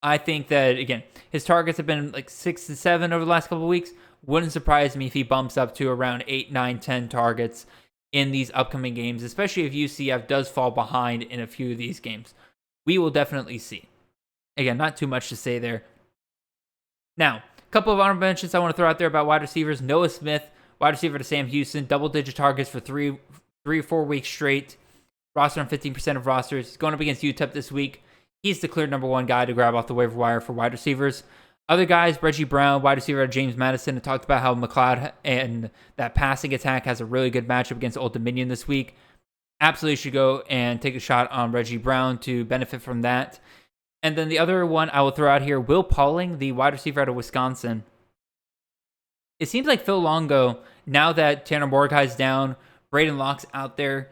I think that, again, his targets have been like 6 to 7 over the last couple of weeks. Wouldn't surprise me if he bumps up to around 8, 9, 10 targets in these upcoming games, especially if UCF does fall behind in a few of these games. We will definitely see. Again, not too much to say there. Now, a couple of honorable mentions I want to throw out there about wide receivers. Noah Smith, wide receiver to Sam Houston, double-digit targets for 3 or 4 weeks straight. Roster on 15% of rosters. He's going up against UTEP this week. He's the clear number 1 guy to grab off the waiver wire for wide receivers. Other guys, Reggie Brown, wide receiver at James Madison, and talked about how McLeod and that passing attack has a really good matchup against Old Dominion this week. Absolutely should go and take a shot on Reggie Brown to benefit from that. And then the other one I will throw out here, Will Pauling, the wide receiver out of Wisconsin. It seems like Phil Longo, now that Tanner Mordecai's down, Braden Locke's out there,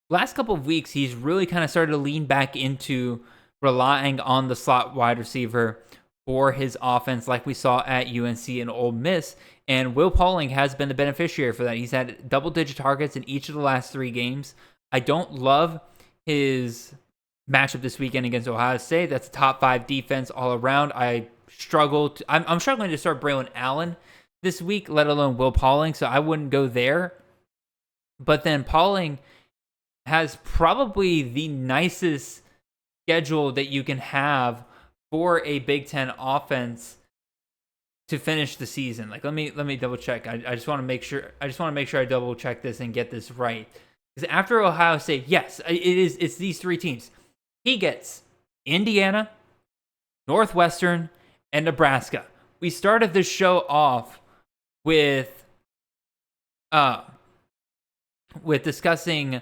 last couple of weeks, he's really kind of started to lean back into relying on the slot wide receiver for his offense like we saw at UNC and Ole Miss. And Will Pauling has been the beneficiary for that. He's had double-digit targets in each of the last 3 games. I don't love his matchup this weekend against Ohio State. That's a top 5 defense all around. I'm struggling to start Braylon Allen this week, let alone Will Pauling, so I wouldn't go there. But then Pauling has probably the nicest schedule that you can have for a Big Ten offense to finish the season. Like, let me double check. I just want to make sure. I double check this and get this right. Because after Ohio State, yes, it's these 3 teams. He gets Indiana, Northwestern, and Nebraska. We started this show off with discussing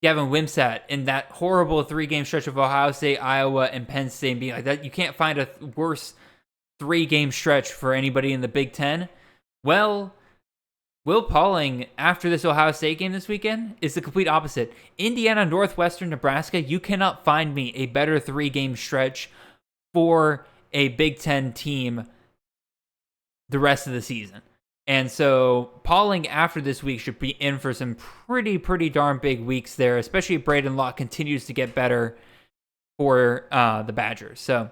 Gavin Wimsatt in that horrible 3-game stretch of Ohio State, Iowa, and Penn State, and being like that. You can't find a worse 3-game stretch for anybody in the Big Ten. Well, Will Pauling, after this Ohio State game this weekend, is the complete opposite. Indiana, Northwestern, Nebraska, you cannot find me a better 3-game stretch for a Big Ten team the rest of the season. And so Pauling after this week should be in for some pretty darn big weeks there, especially if Braden Locke continues to get better for the Badgers. So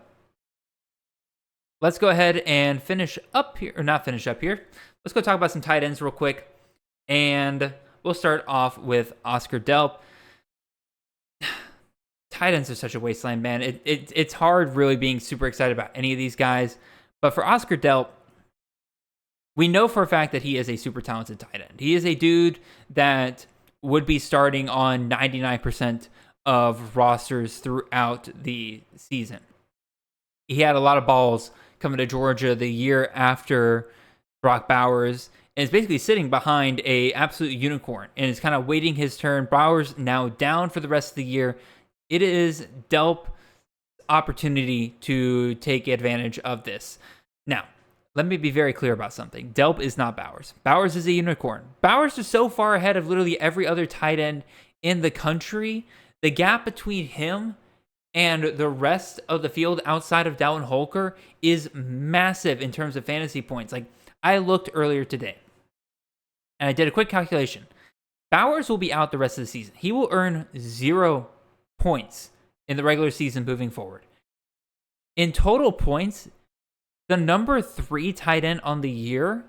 let's go ahead and finish up here, or not finish up here. Let's go talk about some tight ends real quick. And we'll start off with Oscar Delp. Tight ends are such a wasteland, man. It's hard really being super excited about any of these guys. But for Oscar Delp, we know for a fact that he is a super talented tight end. He is a dude that would be starting on 99% of rosters throughout the season. He had a lot of balls coming to Georgia the year after Brock Bowers, and is basically sitting behind a absolute unicorn and is kind of waiting his turn. Bowers now down for the rest of the year. It is Delp's opportunity to take advantage of this. Now, let me be very clear about something. Delp is not Bowers. Bowers is a unicorn. Bowers is so far ahead of literally every other tight end in the country. The gap between him and the rest of the field outside of Dalton Holker is massive in terms of fantasy points. Like, I looked earlier today, and I did a quick calculation. Bowers will be out the rest of the season. He will earn 0 points in the regular season moving forward. In total points, the number 3 tight end on the year,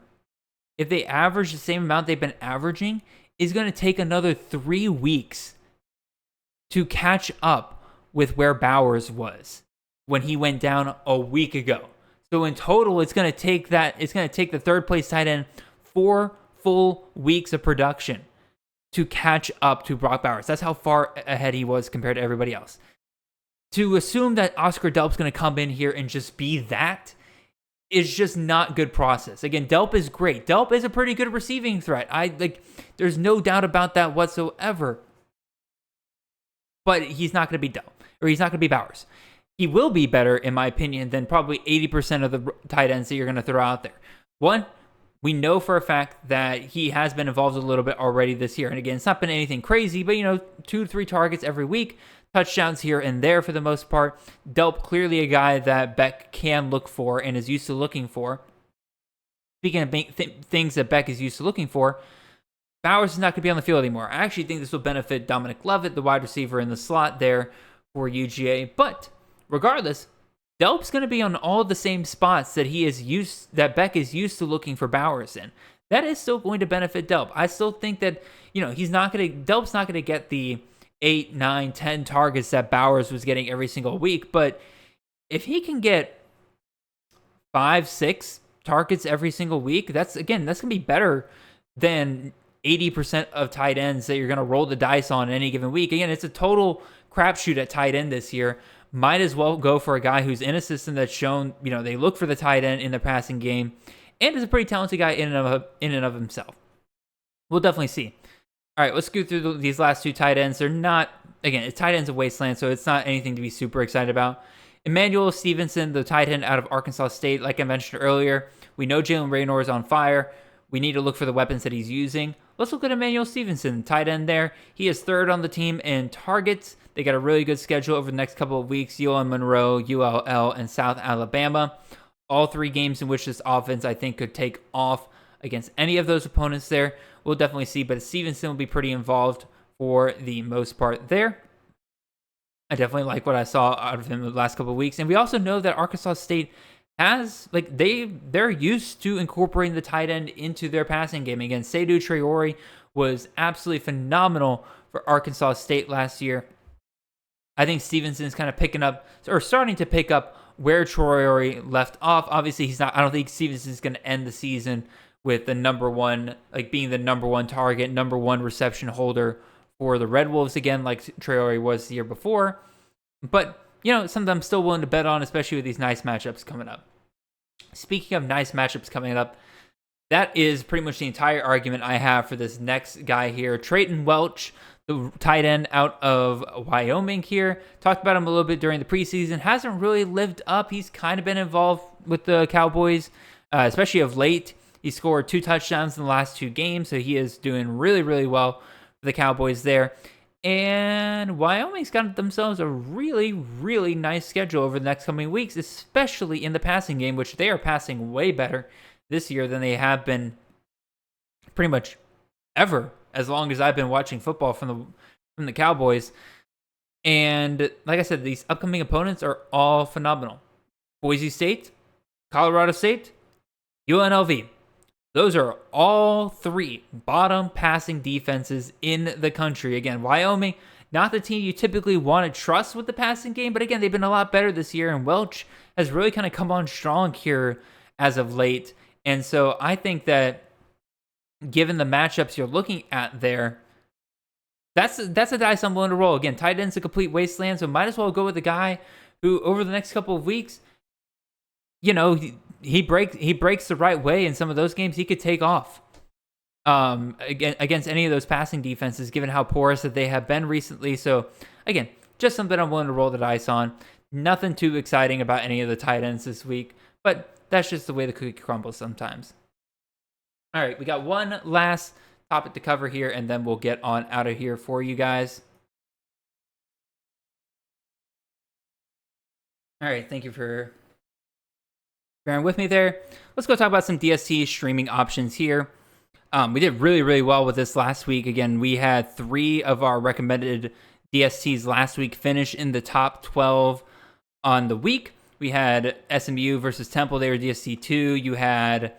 if they average the same amount they've been averaging, is going to take another 3 weeks to catch up with where Bowers was when he went down a week ago. So in total, it's going to take the third place tight end 4 full weeks of production to catch up to Brock Bowers. That's how far ahead he was compared to everybody else. To assume that Oscar Delp's going to come in here and just be that is just not good process. Again, Delp is great. Delp is a pretty good receiving threat. There's no doubt about that whatsoever. But he's not going to be Delp, or he's not going to be Bowers. He will be better, in my opinion, than probably 80% of the tight ends that you're going to throw out there. One, we know for a fact that he has been involved a little bit already this year. And again, it's not been anything crazy, but 2 to 3 targets every week, touchdowns here and there for the most part. Delp, clearly a guy that Beck can look for and is used to looking for. Speaking of things that Beck is used to looking for, Bowers is not going to be on the field anymore. I actually think this will benefit Dominic Lovett, the wide receiver in the slot there for UGA. But regardless, Delp's going to be on all the same spots that Beck is used to looking for Bowers in. That is still going to benefit Delp. I still think that, Delp's not going to get the 8, 9, 10 targets that Bowers was getting every single week. But if he can get 5, 6 targets every single week, that's going to be better than 80% of tight ends that you're going to roll the dice on any given week. Again, it's a total crapshoot at tight end this year. Might as well go for a guy who's in a system that's shown, they look for the tight end in the passing game and is a pretty talented guy in and of himself. We'll definitely see. All right, let's go through these last 2 tight ends. They're not, again, it's tight end's a wasteland, so it's not anything to be super excited about. Emmanuel Stevenson, the tight end out of Arkansas State, like I mentioned earlier, we know Jalen Raynor is on fire. We need to look for the weapons that he's using. Let's look at Emmanuel Stevenson, tight end there. He is 3rd on the team in targets. They got a really good schedule over the next couple of weeks. UL Monroe, ULL, and South Alabama. All 3 games in which this offense, I think, could take off against any of those opponents there. We'll definitely see, but Stevenson will be pretty involved for the most part there. I definitely like what I saw out of him the last couple of weeks. And we also know that Arkansas State has, they're used to incorporating the tight end into their passing game. Again, Seydou Traore was absolutely phenomenal for Arkansas State last year. I think Stevenson's kind of starting to pick up where Traore left off. Obviously, I don't think Stevenson's going to end the season with the number one, being the number 1 target, number 1 reception holder for the Red Wolves again, like Traore was the year before. But, something I'm still willing to bet on, especially with these nice matchups coming up. Speaking of nice matchups coming up, that is pretty much the entire argument I have for this next guy here. Trayton Welch, the tight end out of Wyoming here. Talked about him a little bit during the preseason. Hasn't really lived up. He's kind of been involved with the Cowboys, especially of late. He scored 2 touchdowns in the last 2 games, so he is doing really, really well for the Cowboys there. And Wyoming's got themselves a really, really nice schedule over the next coming weeks, especially in the passing game, which they are passing way better this year than they have been pretty much ever, as long as I've been watching football from the Cowboys. And like I said, these upcoming opponents are all phenomenal. Boise State, Colorado State, UNLV. Those are all 3 bottom passing defenses in the country. Again, Wyoming, not the team you typically want to trust with the passing game, but again, they've been a lot better this year, and Welch has really kind of come on strong here as of late. And so I think that given the matchups you're looking at there, that's a dice I'm willing to roll. Again, tight end's a complete wasteland, so might as well go with a guy who, over the next couple of weeks, he breaks the right way in some of those games. He could take off against any of those passing defenses, given how porous that they have been recently. So again, just something I'm willing to roll the dice on. Nothing too exciting about any of the tight ends this week, but that's just the way the cookie crumbles sometimes. All right, we got one last topic to cover here, and then we'll get on out of here for you guys. All right, thank you for bearing with me there. Let's go talk about some DST streaming options here. We did really, really well with this last week. Again, we had 3 of our recommended DSTs last week finish in the top 12 on the week. We had SMU versus Temple, they were DST 2. You had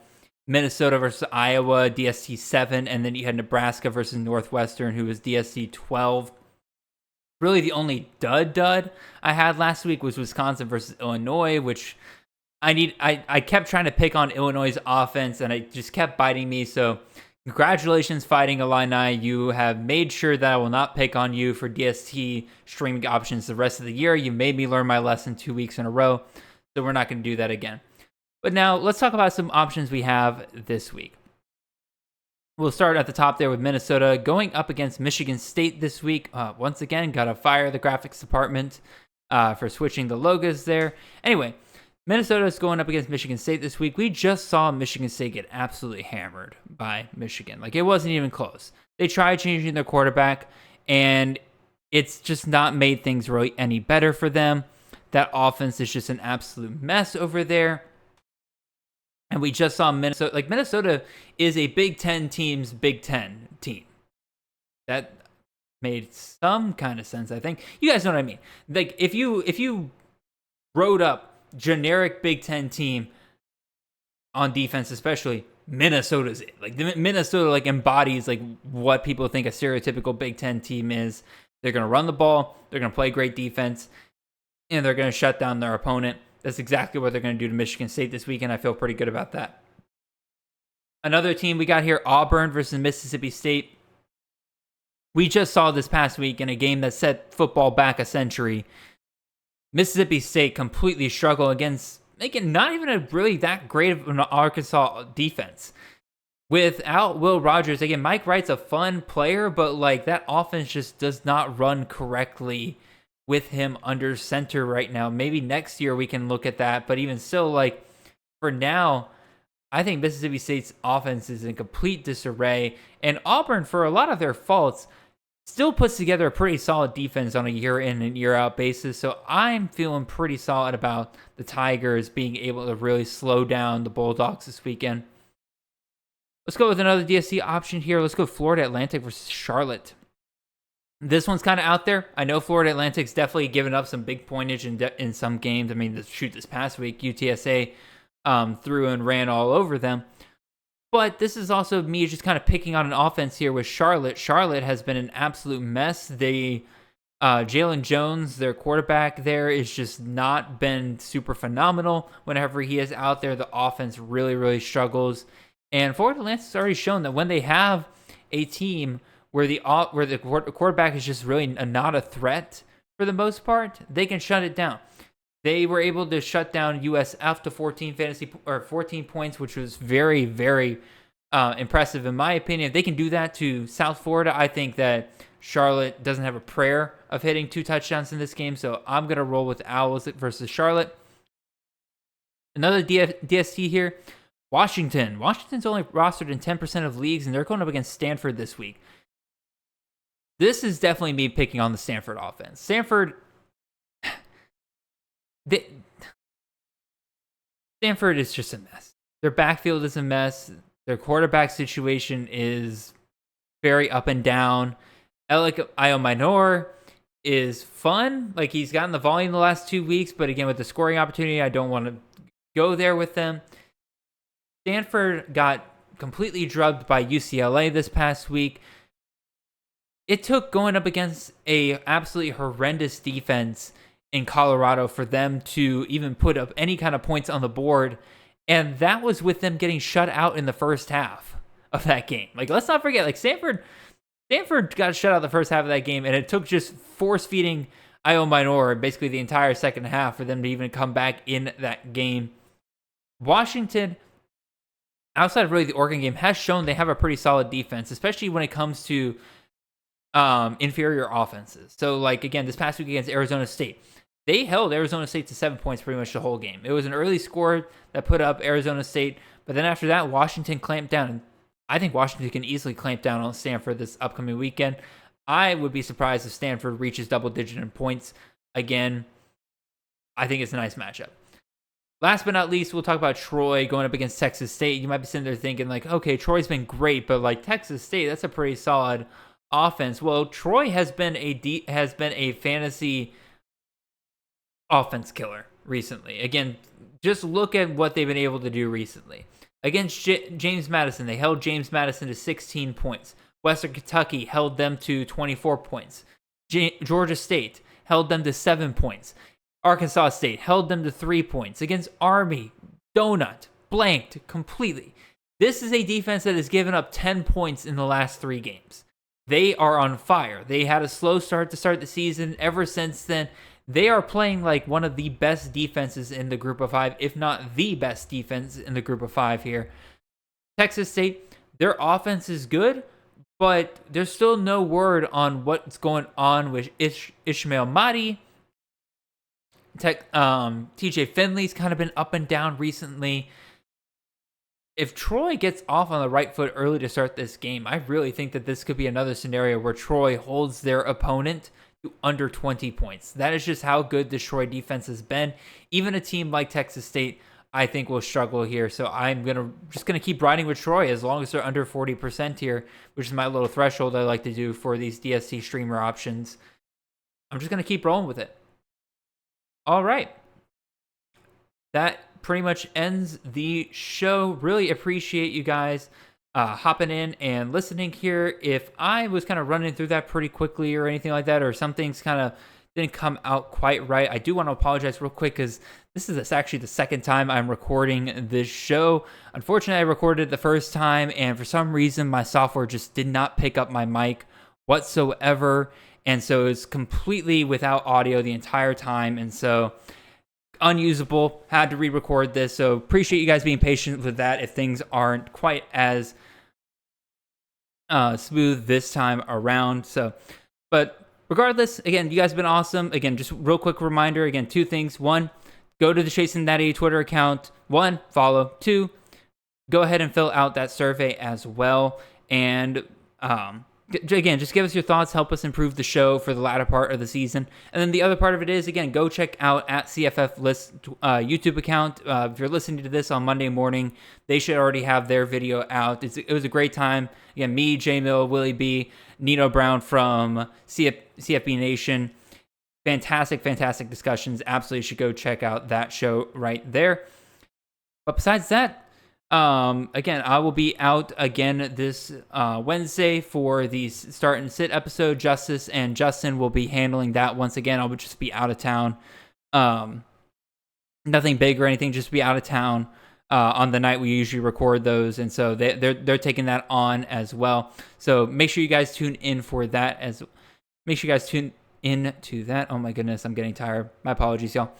Minnesota versus Iowa, DST 7. And then you had Nebraska versus Northwestern, who was DST 12. Really, the only dud I had last week was Wisconsin versus Illinois, which I kept trying to pick on Illinois' offense, and it just kept biting me. So congratulations, Fighting Illini. You have made sure that I will not pick on you for DST streaming options the rest of the year. You made me learn my lesson 2 weeks in a row, so we're not going to do that again. But now let's talk about some options we have this week. We'll start at the top there with Minnesota going up against Michigan State this week. Once again, got to fire the graphics department for switching the logos there. Anyway, Minnesota is going up against Michigan State this week. We just saw Michigan State get absolutely hammered by Michigan. Like, it wasn't even close. They tried changing their quarterback, and it's just not made things really any better for them. That offense is just an absolute mess over there. And we just saw Minnesota. Like, Minnesota is a Big Ten team's Big Ten team. That made some kind of sense, I think. You guys know what I mean. Like, if you wrote up generic Big Ten team on defense, especially, Minnesota's it. Like, Minnesota like embodies like what people think a stereotypical Big Ten team is. They're going to run the ball, they're going to play great defense, and they're going to shut down their opponent. That's exactly what they're going to do to Michigan State this weekend. I feel pretty good about that. Another team we got here, Auburn versus Mississippi State. We just saw this past week in a game that set football back a century. Mississippi State completely struggle against making not even a really that great of an Arkansas defense. Without Will Rogers, again, Mike Wright's a fun player, but like that offense just does not run correctly with him under center right now. Maybe next year we can look at that, but even still, like, for now, I think Mississippi State's offense is in complete disarray, and Auburn, for a lot of their faults, still puts together a pretty solid defense on a year in and year out basis. So I'm feeling pretty solid about the Tigers being able to really slow down the Bulldogs this weekend. Let's go with another DSC option here. Let's go Florida Atlantic versus Charlotte. This one's kind of out there. I know Florida Atlantic's definitely given up some big pointage in some games. I mean, this past week, UTSA threw and ran all over them. But this is also me just kind of picking on an offense here with Charlotte. Charlotte has been an absolute mess. Jalen Jones, their quarterback there, is just not been super phenomenal. Whenever he is out there, the offense really, really struggles. And Florida Atlantic's already shown that when they have a team where the quarterback is just really not a threat for the most part, they can shut it down. They were able to shut down USF to 14 points, which was very, very impressive in my opinion. If they can do that to South Florida, I think that Charlotte doesn't have a prayer of hitting 2 touchdowns in this game. So I'm going to roll with Owls versus Charlotte. Another DST here, Washington. Washington's only rostered in 10% of leagues, and they're going up against Stanford this week. This is definitely me picking on the Stanford offense. Stanford is just a mess. Their backfield is a mess. Their quarterback situation is very up and down. Alec Iominor is fun. Like, he's gotten the volume the last 2 weeks, but again, with the scoring opportunity, I don't want to go there with them. Stanford got completely drubbed by UCLA this past week. It took going up against a absolutely horrendous defense in Colorado for them to even put up any kind of points on the board, and that was with them getting shut out in the first half of that game. Like, let's not forget, like, Stanford got shut out the first half of that game, and it took just force-feeding Io Minor basically the entire second half for them to even come back in that game. Washington, outside of really the Oregon game, has shown they have a pretty solid defense, especially when it comes to inferior offenses. So, like, again, this past week against Arizona State, they held Arizona State to 7 points pretty much the whole game. It was an early score that put up Arizona State, but then after that, Washington clamped down. And I think Washington can easily clamp down on Stanford this upcoming weekend. I would be surprised if Stanford reaches double-digit in points again. I think it's a nice matchup. Last but not least, we'll talk about Troy going up against Texas State. You might be sitting there thinking like, okay, Troy's been great, but like Texas State, that's a pretty solid offense. Well, Troy has been a fantasy offense killer recently. Again, just look at what they've been able to do recently. Against James Madison, they held James Madison to 16 points. Western Kentucky held them to 24 points. Georgia State held them to 7 points. Arkansas State held them to 3 points. Against Army, blanked completely. This is a defense that has given up 10 points in the last 3 games. They are on fire. They had a slow start to start the season. Ever since then, they are playing like one of the best defenses in the group of 5, if not the best defense in the group of 5 here. Texas State, their offense is good, but there's still no word on what's going on with Ishmael Mahdi. TJ Finley's kind of been up and down recently. If Troy gets off on the right foot early to start this game, I really think that this could be another scenario where Troy holds their opponent to under 20 points. That is just how good the Troy defense has been. Even a team like Texas State, I think, will struggle here. So I'm just gonna keep riding with Troy as long as they're under 40% here, which is my little threshold I like to do for these DSC streamer options. I'm just gonna keep rolling with it. All right. That pretty much ends the show. Really appreciate you guys hopping in and listening here. If I was kind of running through that pretty quickly or anything like that, or some things kind of didn't come out quite right, I do want to apologize real quick because this is actually the second time I'm recording this show. Unfortunately, I recorded it the first time, and for some reason, my software just did not pick up my mic whatsoever. And so it's completely without audio the entire time. And so unusable, had to re-record this. So appreciate you guys being patient with that if things aren't quite as smooth this time around. So, but regardless, again, you guys have been awesome. Again, just real quick reminder, again, 2 things. 1, go to the Chasing Natty Twitter account. 1, follow. 2, go ahead and fill out that survey as well. And, again, just give us your thoughts, help us improve the show for the latter part of the season. And then the other part of it is, again, go check out at CFF List YouTube account. If you're listening to this on Monday morning, they should already have their video out. It was a great time. Again, me, J Mill, Willie B, Nino Brown from CFB Nation. Fantastic discussions. Absolutely should go check out that show right there. But besides that, again, I will be out again this Wednesday for the Start and Sit episode. Justice and Justin will be handling that once again. I'll just be out of town. Nothing big or anything, just be out of town on the night we usually record those, and so they're taking that on as well. So make sure you guys tune in for that. Make sure you guys tune in to that. Oh my goodness, I'm getting tired. My apologies, y'all.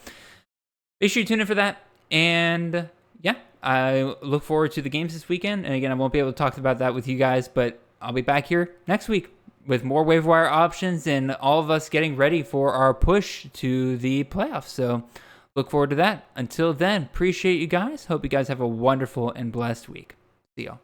Make sure you tune in for that, and yeah. I look forward to the games this weekend. And again, I won't be able to talk about that with you guys, but I'll be back here next week with more waiver wire options and all of us getting ready for our push to the playoffs. So look forward to that. Until then, appreciate you guys. Hope you guys have a wonderful and blessed week. See y'all.